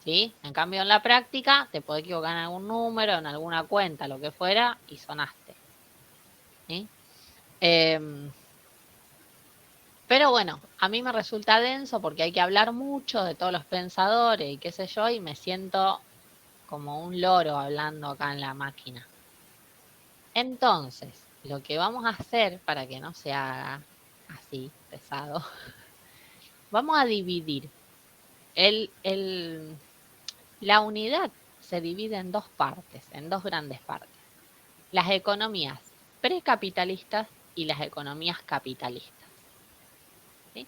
¿Sí? En cambio, en la práctica, te podés equivocar en algún número, en alguna cuenta, lo que fuera, y sonaste. ¿Sí? Pero bueno, a mí me resulta denso porque hay que hablar mucho de todos los pensadores y qué sé yo, y me siento como un loro hablando acá en la máquina. Entonces, lo que vamos a hacer para que no se haga así, pesado, vamos a dividir. La unidad se divide en dos partes, en dos grandes partes. Las economías precapitalistas y las economías capitalistas. ¿Sí?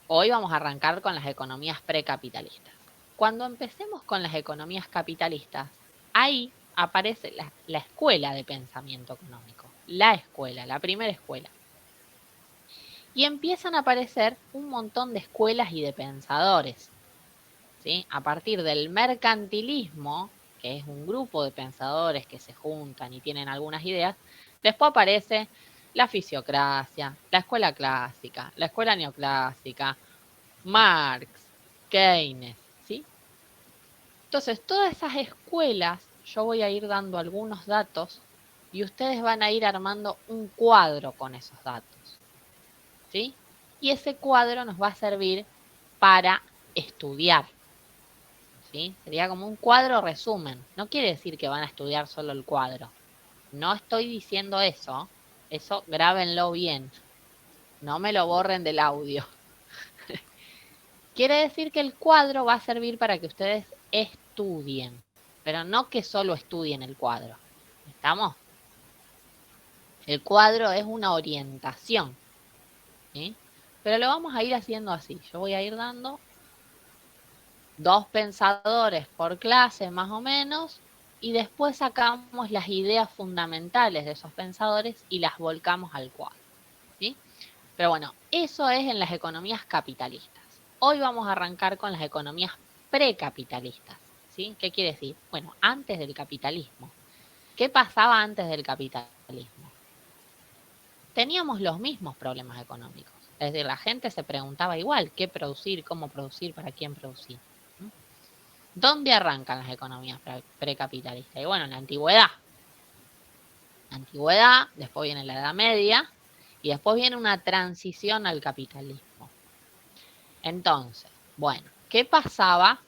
Hoy vamos a arrancar con las economías precapitalistas. Cuando empecemos con las economías capitalistas, ahí aparece la escuela de pensamiento económico. La escuela, la primera escuela. Y empiezan a aparecer un montón de escuelas y de pensadores. ¿Sí? A partir del mercantilismo, que es un grupo de pensadores que se juntan y tienen algunas ideas, después aparece la fisiocracia, la escuela clásica, la escuela neoclásica, Marx, Keynes, ¿sí? Entonces, todas esas escuelas, yo voy a ir dando algunos datos y ustedes van a ir armando un cuadro con esos datos, ¿sí? Y ese cuadro nos va a servir para estudiar, ¿sí? Sería como un cuadro resumen. No quiere decir que van a estudiar solo el cuadro. No estoy diciendo eso. Eso grábenlo bien. No me lo borren del audio. Quiere decir que el cuadro va a servir para que ustedes estudien. Pero no que solo estudien el cuadro. ¿Estamos? El cuadro es una orientación, ¿sí? Pero lo vamos a ir haciendo así. Yo voy a ir dando 2 pensadores por clase más o menos, y después sacamos las ideas fundamentales de esos pensadores y las volcamos al cuadro, ¿sí? Pero bueno, eso es en las economías capitalistas. Hoy vamos a arrancar con las economías precapitalistas, ¿sí? ¿Qué quiere decir? Bueno, antes del capitalismo. ¿Qué pasaba antes del capitalismo? Teníamos los mismos problemas económicos. Es decir, la gente se preguntaba igual, ¿qué producir? ¿Cómo producir? ¿Para quién producir? ¿Dónde arrancan las economías precapitalistas? Y bueno, en la antigüedad. La antigüedad, después viene la Edad Media y después viene una transición al capitalismo. Entonces, bueno, ¿qué pasaba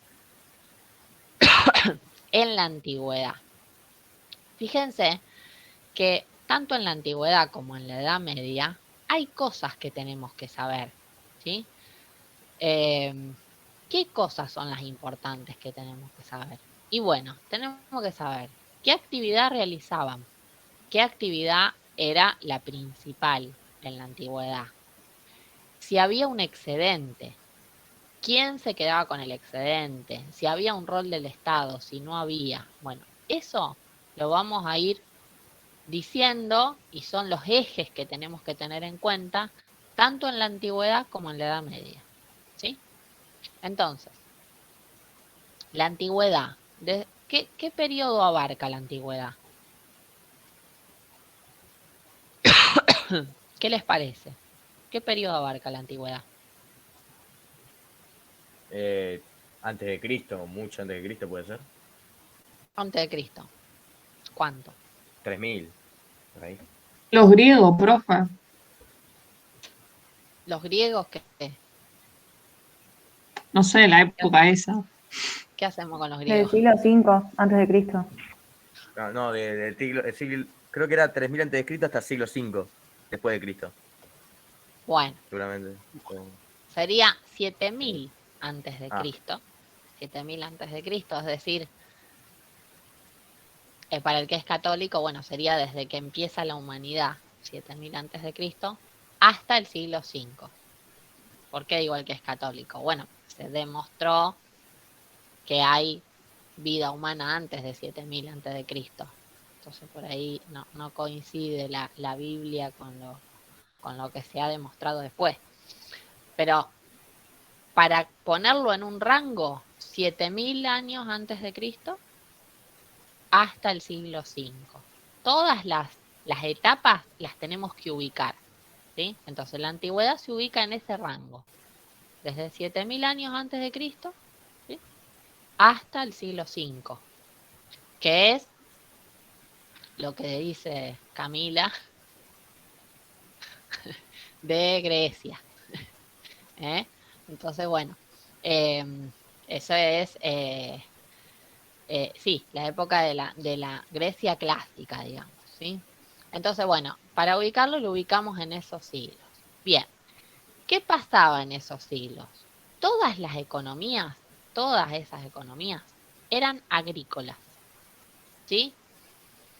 en la antigüedad? Fíjense que tanto en la antigüedad como en la Edad Media hay cosas que tenemos que saber, ¿sí? ¿Qué cosas son las importantes que tenemos que saber? Y bueno, tenemos que saber qué actividad realizaban, qué actividad era la principal en la antigüedad. Si había un excedente, quién se quedaba con el excedente, si había un rol del Estado, si no había. Bueno, eso lo vamos a ir diciendo y son los ejes que tenemos que tener en cuenta tanto en la antigüedad como en la Edad Media, ¿sí? Entonces, la antigüedad, ¿qué periodo abarca la antigüedad? ¿Qué les parece? ¿Qué periodo abarca la antigüedad? Antes de Cristo, mucho antes de Cristo puede ser. Antes de Cristo. ¿Cuánto? 3000, por ahí. Los griegos, profe. Los griegos, No sé, la época esa. ¿qué hacemos con los Del griegos? siglo V antes de Cristo. No, del siglo, creo que era 3000 antes de Cristo hasta siglo V después de Cristo. Bueno, Seguramente. sería 7000 antes de Cristo. 7000 antes de Cristo, es decir, para el que es católico, bueno, sería desde que empieza la humanidad, 7000 antes de Cristo, hasta el siglo V. ¿Por qué digo el que es católico? Bueno, se demostró que hay vida humana antes de 7000 antes de Cristo. Entonces por ahí no coincide la Biblia con lo que se ha demostrado después. Pero para ponerlo en un rango, 7000 años antes de Cristo hasta el siglo V. Todas las etapas las tenemos que ubicar, ¿sí? Entonces la antigüedad se ubica en ese rango, desde 7000 años antes de Cristo, ¿sí?, hasta el siglo V, que es lo que dice Camila de Grecia. Entonces, bueno, eso es, sí, la época de la Grecia clásica, digamos, ¿sí? Entonces, bueno, para ubicarlo lo ubicamos en esos siglos. Bien, ¿qué pasaba en esos siglos? Todas esas economías eran agrícolas, ¿sí?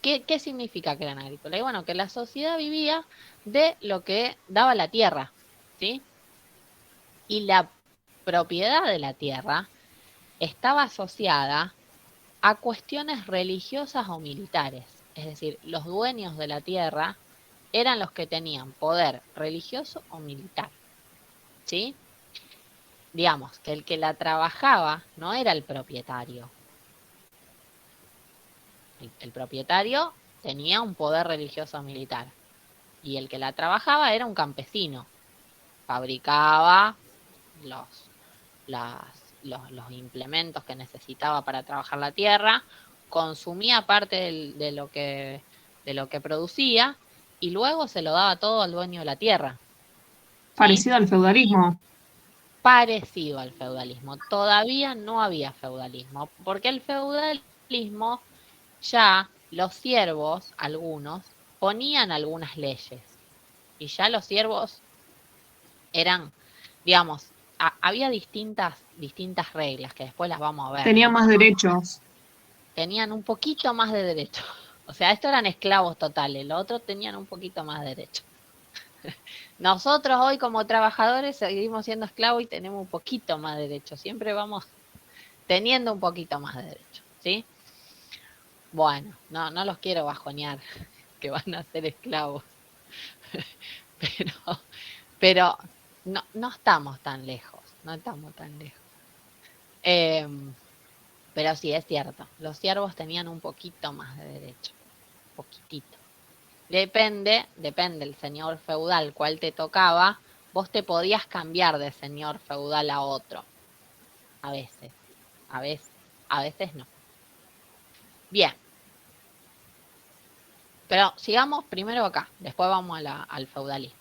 ¿Qué significa que eran agrícolas? Y bueno, que la sociedad vivía de lo que daba la tierra, ¿sí? Y la propiedad de la tierra estaba asociada a cuestiones religiosas o militares. Es decir, los dueños de la tierra eran los que tenían poder religioso o militar, ¿sí? Digamos que el que la trabajaba no era el propietario. El propietario tenía un poder religioso o militar. Y el que la trabajaba era un campesino. Fabricaba los implementos que necesitaba para trabajar la tierra, consumía parte de lo que producía y luego se lo daba todo al dueño de la tierra. Parecido al feudalismo. Parecido al feudalismo. Todavía no había feudalismo, porque el feudalismo ya los siervos, algunos, ponían algunas leyes. Y ya los siervos eran, digamos, había distintas reglas que después las vamos a ver. Tenían ¿no? más derechos. Tenían un poquito más de derechos. O sea, estos eran esclavos totales, los otros tenían un poquito más de derechos. Nosotros hoy como trabajadores seguimos siendo esclavos y tenemos un poquito más de derechos. Siempre vamos teniendo un poquito más de derechos, ¿sí? Bueno, no los quiero bajonear, que van a ser esclavos. Pero no estamos tan lejos, no estamos tan lejos. Pero sí, es cierto, los siervos tenían un poquito más de derecho, poquitito. Depende el señor feudal cuál te tocaba, vos te podías cambiar de señor feudal a otro. A veces no. Bien. Pero sigamos primero acá, después vamos al feudalismo.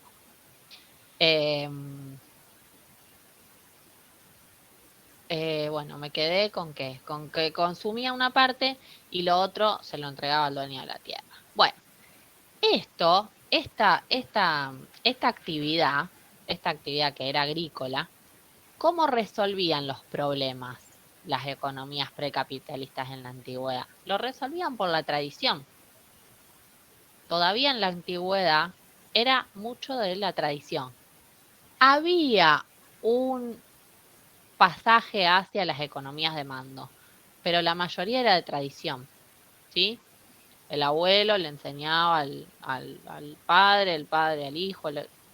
Bueno, me quedé con que consumía una parte y lo otro se lo entregaba al dueño de la tierra. Bueno, esta actividad que era agrícola, ¿cómo resolvían los problemas las economías precapitalistas en la antigüedad? Lo resolvían por la tradición. Todavía en la antigüedad era mucho de la tradición. Había un pasaje hacia las economías de mando, pero la mayoría era de tradición, ¿sí? El abuelo le enseñaba al padre, el padre al hijo,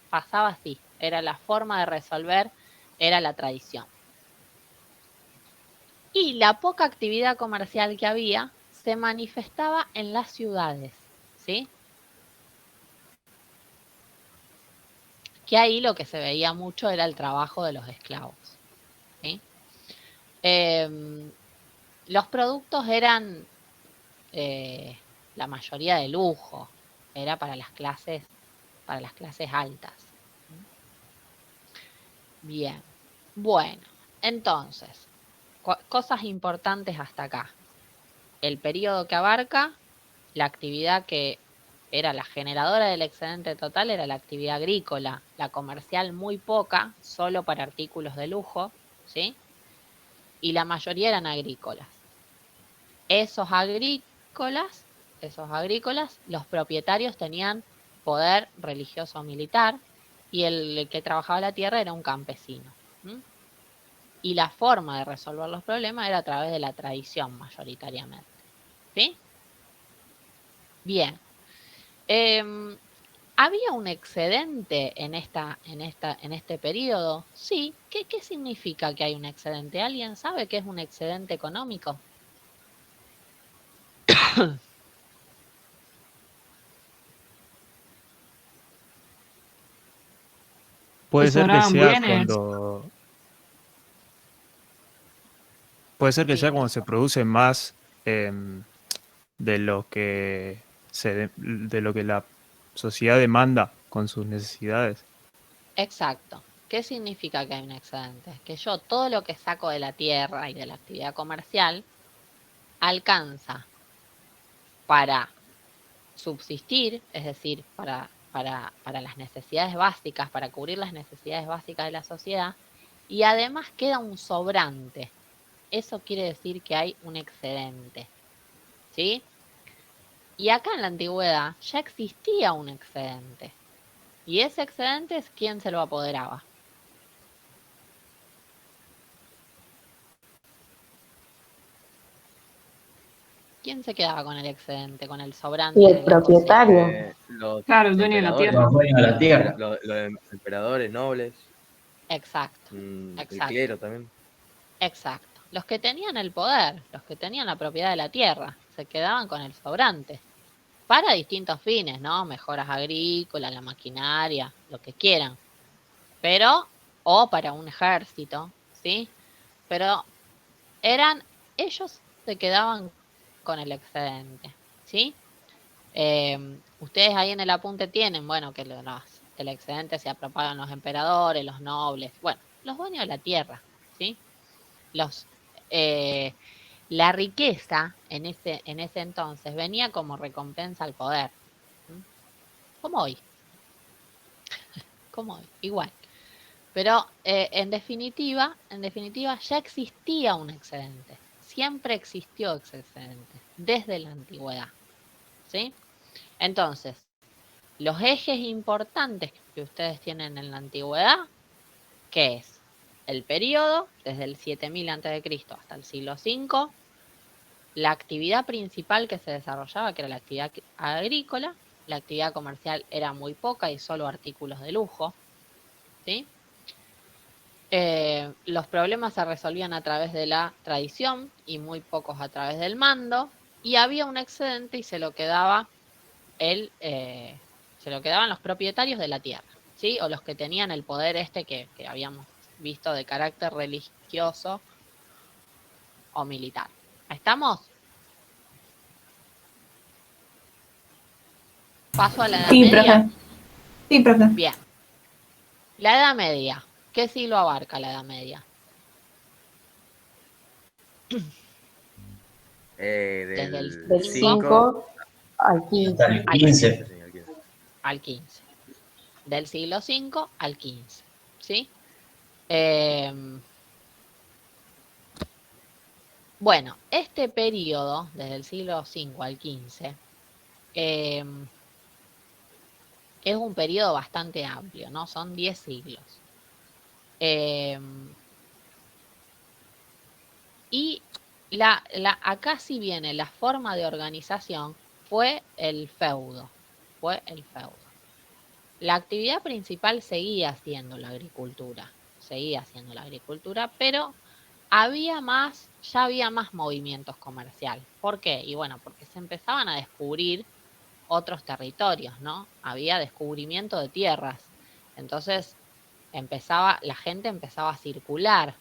pasaba así, era la forma de resolver, era la tradición. Y la poca actividad comercial que había se manifestaba en las ciudades, ¿sí? Que ahí lo que se veía mucho era el trabajo de los esclavos, ¿sí? Los productos eran la mayoría de lujo, era para las clases altas. Bien, bueno, entonces, cosas importantes hasta acá. El periodo que abarca, la actividad que era la generadora del excedente total era la actividad agrícola, la comercial muy poca, solo para artículos de lujo, ¿sí? Y la mayoría eran agrícolas. Esos agrícolas, los propietarios tenían poder religioso o militar y el que trabajaba la tierra era un campesino. y la forma de resolver los problemas era a través de la tradición mayoritariamente. ¿Sí? Bien. ¿Había un excedente en este periodo? Sí. ¿Qué significa que hay un excedente? ¿Alguien sabe qué es un excedente económico? Puede Que ser que sobraban sea bienes. puede ser que Sí, sea cuando se produce más de lo que de lo que la sociedad demanda con sus necesidades. exacto. ¿Qué significa que hay un excedente? Que yo todo lo que saco de la tierra y de la actividad comercial alcanza para subsistir, es decir, para las necesidades básicas, para cubrir las necesidades básicas de la sociedad, y además queda un sobrante. Eso quiere decir que hay un excedente, ¿sí? Y acá en la antigüedad ya existía un excedente. Y ese excedente es quien se lo apoderaba. ¿Quién se quedaba con el excedente, con el sobrante Y el de la cosecha? propietario. Los Claro, el dueño de la emperadores, tierra. Los dueños de la tierra. los emperadores nobles, Exacto, el exacto, clero también. exacto. Los que tenían el poder, los que tenían la propiedad de la tierra, se quedaban con el sobrante. Para distintos fines, ¿no? Mejoras agrícolas, la maquinaria, lo que quieran. Pero, o para un ejército, ¿sí? Pero ellos se quedaban con el excedente, ¿sí? Ustedes ahí en el apunte tienen, bueno, que el excedente se apropagan los emperadores, los nobles, bueno, los dueños de la tierra, ¿sí? La riqueza en ese entonces venía como recompensa al poder, ¿sí? Como hoy, igual. Pero en definitiva ya existía un excedente, siempre existió ese excedente, desde la antigüedad, ¿sí? Entonces, los ejes importantes que ustedes tienen en la antigüedad, ¿qué es? El periodo, desde el 7000 a.C. hasta el siglo V, la actividad principal que se desarrollaba, que era la actividad agrícola, la actividad comercial era muy poca y solo artículos de lujo, ¿sí? Los problemas se resolvían a través de la tradición y muy pocos a través del mando, y había un excedente y se lo quedaban los propietarios de la tierra, ¿sí? O los que tenían el poder que habíamos visto de carácter religioso o militar. ¿Estamos? Paso a la Edad Sí, Media. profe. Sí, profe. Bien. La Edad Media. ¿Qué siglo abarca la Edad Media? Desde el Del 5 al 15. Hasta el 15. Al 15. Del siglo V al 15. ¿Sí? Bueno, este periodo, desde el siglo V al 15, es un periodo bastante amplio, ¿no? Son 10 siglos. Y acá sí viene la forma de organización, fue el feudo. La actividad principal seguía siendo la agricultura, pero ya había más movimientos comerciales. ¿Por qué? Y bueno, porque se empezaban a descubrir otros territorios, ¿no? Había descubrimiento de tierras. Entonces la gente empezaba a circular,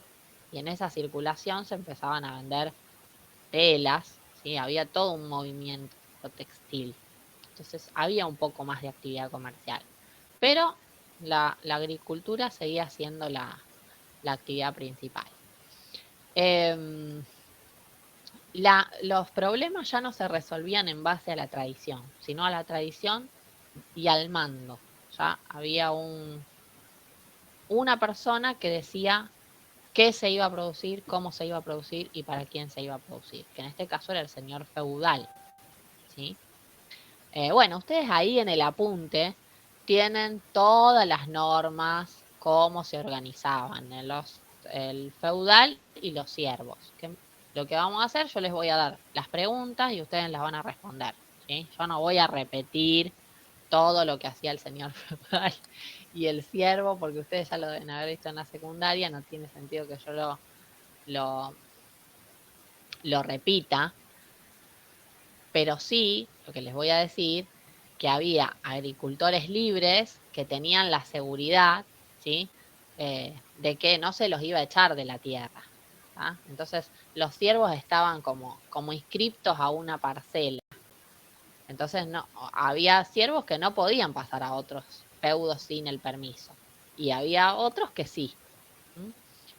y en esa circulación se empezaban a vender telas, ¿sí? Había todo un movimiento textil. Entonces había un poco más de actividad comercial. Pero la agricultura seguía siendo la actividad principal. Los problemas ya no se resolvían en base a la tradición, sino a la tradición y al mando. Ya había una persona que decía qué se iba a producir, cómo se iba a producir y para quién se iba a producir, que en este caso era el señor feudal, ¿sí? Bueno, ustedes ahí en el apunte tienen todas las normas, cómo se organizaban en los el feudal y los siervos. Lo que vamos a hacer, yo les voy a dar las preguntas y ustedes las van a responder, ¿sí? Yo no voy a repetir todo lo que hacía el señor feudal y el siervo, porque ustedes ya lo deben haber visto en la secundaria, no tiene sentido que yo lo repita, pero sí, lo que les voy a decir, que había agricultores libres que tenían la seguridad, ¿sí? De que no se los iba a echar de la tierra. ¿Ah? Entonces, los siervos estaban como inscriptos a una parcela. Entonces, no, había siervos que no podían pasar a otros feudos sin el permiso. Y había otros que sí. ¿Mm?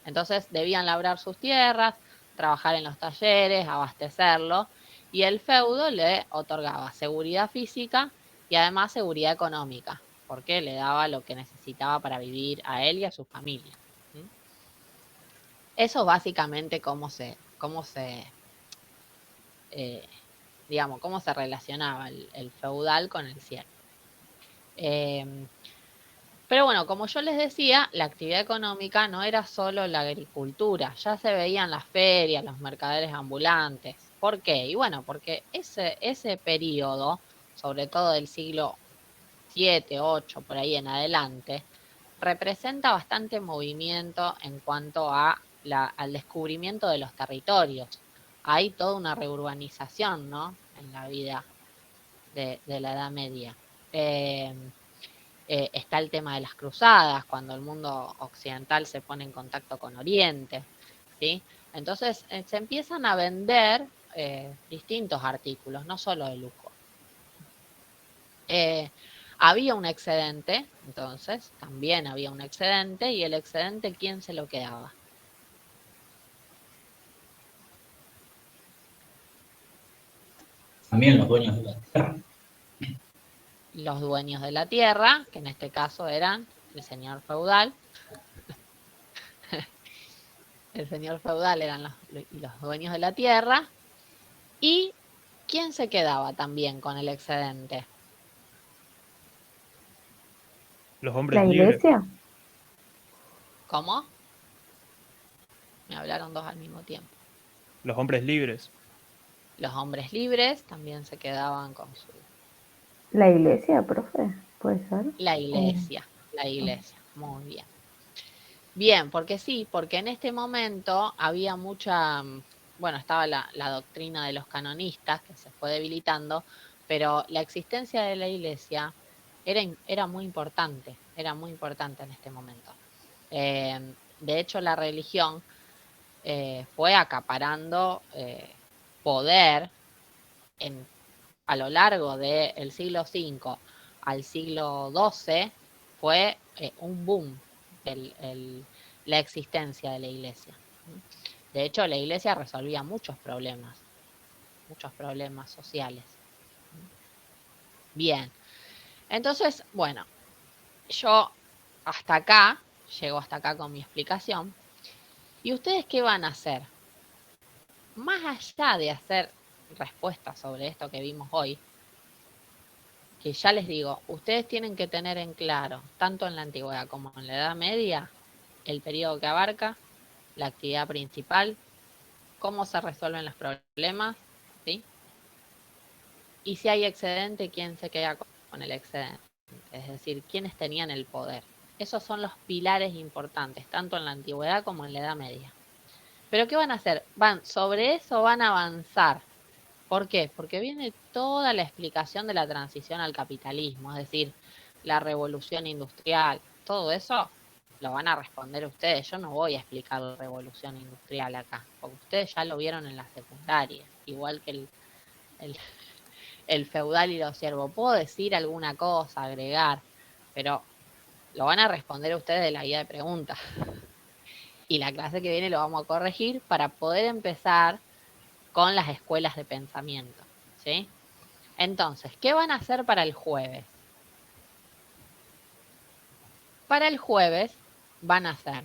Entonces, debían labrar sus tierras, trabajar en los talleres, abastecerlo. Y el feudo le otorgaba seguridad física y además seguridad económica, porque le daba lo que necesitaba para vivir a él y a su familia. ¿Mm? Eso básicamente cómo se relacionaba el feudal con el siervo. Pero bueno, como yo les decía, la actividad económica no era solo la agricultura, ya se veían las ferias, los mercaderes ambulantes. ¿Por qué? Y bueno, porque ese periodo, sobre todo del siglo VII, VIII, por ahí en adelante, representa bastante movimiento en cuanto a al descubrimiento de los territorios. Hay toda una reurbanización, ¿no?, en la vida de la Edad Media. Está el tema de las cruzadas, cuando el mundo occidental se pone en contacto con Oriente, ¿sí? Entonces se empiezan a vender distintos artículos, no solo de lujo. Había un excedente, entonces, también había un excedente, y el excedente, ¿quién se lo quedaba? También los dueños de la tierra. Los dueños de la tierra, que en este caso eran el señor feudal. El señor feudal eran los dueños de la tierra. ¿Y quién se quedaba también con el excedente? Los hombres ¿La libres. iglesia? ¿Cómo? Me hablaron dos al mismo tiempo. Los hombres libres. Los hombres libres también se quedaban con su... ¿La iglesia, profe? ¿Puede ser? La iglesia, muy bien. Bien, porque sí, porque en este momento había mucha, bueno, estaba la doctrina de los canonistas que se fue debilitando, pero la existencia de la iglesia era muy importante en este momento. De hecho, la religión fue acaparando poder a lo largo del siglo V al siglo XII, fue un boom la existencia de la iglesia. De hecho, la iglesia resolvía muchos problemas sociales. Bien, entonces, bueno, yo llego hasta acá con mi explicación. ¿Y ustedes qué van a hacer? Más allá de hacer respuestas sobre esto que vimos hoy, que ya les digo, ustedes tienen que tener en claro, tanto en la antigüedad como en la Edad Media, el periodo que abarca, la actividad principal, cómo se resuelven los problemas, ¿sí? Y si hay excedente, ¿quién se queda con el excedente? Es decir, ¿quiénes tenían el poder? Esos son los pilares importantes, tanto en la antigüedad como en la Edad Media. ¿Pero qué van a hacer? Sobre eso van a avanzar. ¿Por qué? Porque viene toda la explicación de la transición al capitalismo, es decir, la revolución industrial, todo eso lo van a responder ustedes. Yo no voy a explicar la revolución industrial acá, porque ustedes ya lo vieron en la secundaria, igual que el feudal y los siervos. Puedo decir alguna cosa, agregar, pero lo van a responder ustedes de la guía de preguntas. Y la clase que viene lo vamos a corregir para poder empezar con las escuelas de pensamiento, ¿sí? Entonces, ¿qué van a hacer para el jueves? Para el jueves van a hacer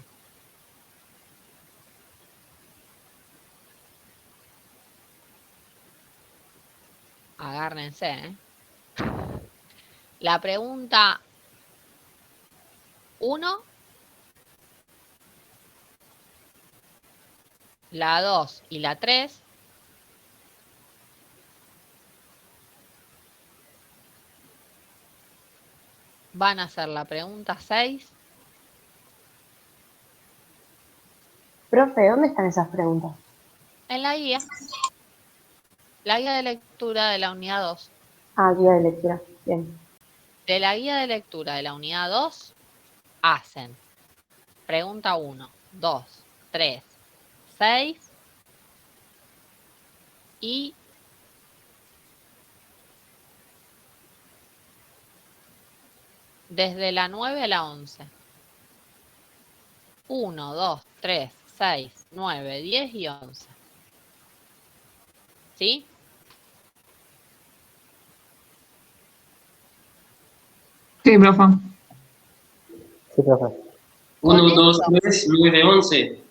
agárrense, ¿eh? La pregunta 1 la 2 y la 3 van a ser la pregunta 6. Profe, ¿dónde están esas preguntas? En la guía. La guía de lectura de la unidad 2. Ah, guía de lectura. Bien. De la guía de lectura de la unidad 2 hacen pregunta 1, 2, 3, 6 y desde la 9 a la 11. 1, 2, 3, 6, 9, 10 y 11. ¿Sí? Sí, profe. Sí, profe. 1, 2, 3, 9, 11.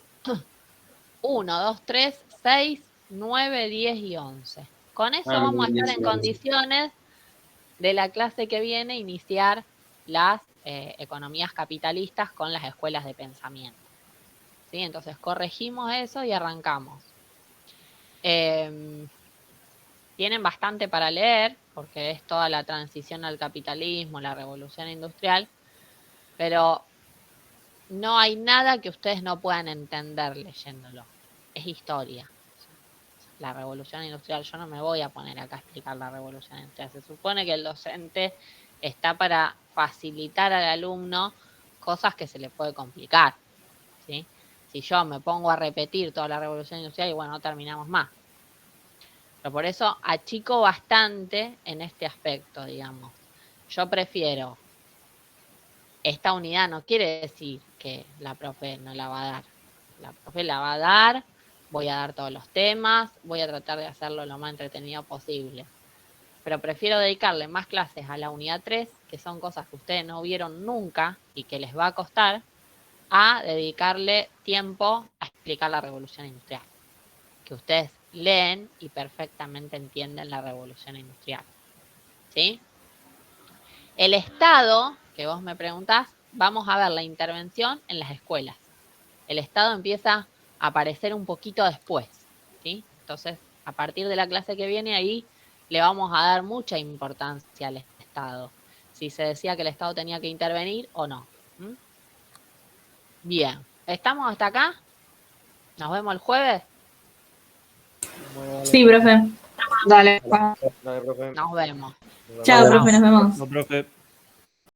1, 2, 3, 6, 9, 10 y 11. Con eso Ah, vamos a bien, estar en bien. condiciones de la clase que viene iniciar las economías capitalistas con las escuelas de pensamiento. ¿Sí? Entonces corregimos eso y arrancamos. Tienen bastante para leer, porque es toda la transición al capitalismo, la revolución industrial, pero no hay nada que ustedes no puedan entender leyéndolo. Es historia. La revolución industrial, yo no me voy a poner acá a explicar la revolución industrial. Se supone que el docente está para facilitar al alumno cosas que se le puede complicar, ¿sí? Si yo me pongo a repetir toda la revolución industrial, y bueno, no terminamos más. Pero por eso achico bastante en este aspecto, digamos. Yo prefiero, esta unidad no quiere decir que la profe no la va a dar. La profe la va a dar, voy a dar todos los temas, voy a tratar de hacerlo lo más entretenido posible. Pero prefiero dedicarle más clases a la unidad 3, que son cosas que ustedes no vieron nunca y que les va a costar, a dedicarle tiempo a explicar la revolución industrial. Que ustedes leen y perfectamente entienden la revolución industrial. ¿Sí? El Estado, que vos me preguntás, vamos a ver la intervención en las escuelas. El Estado empieza a aparecer un poquito después, ¿sí? Entonces, a partir de la clase que viene ahí, le vamos a dar mucha importancia al Estado. Si se decía que el Estado tenía que intervenir o no. ¿Mm? Bien, ¿estamos hasta acá? ¿Nos vemos el jueves? Sí, profe. Dale. Dale, profe. Nos vemos. Chao, profe, nos vemos. No, profe.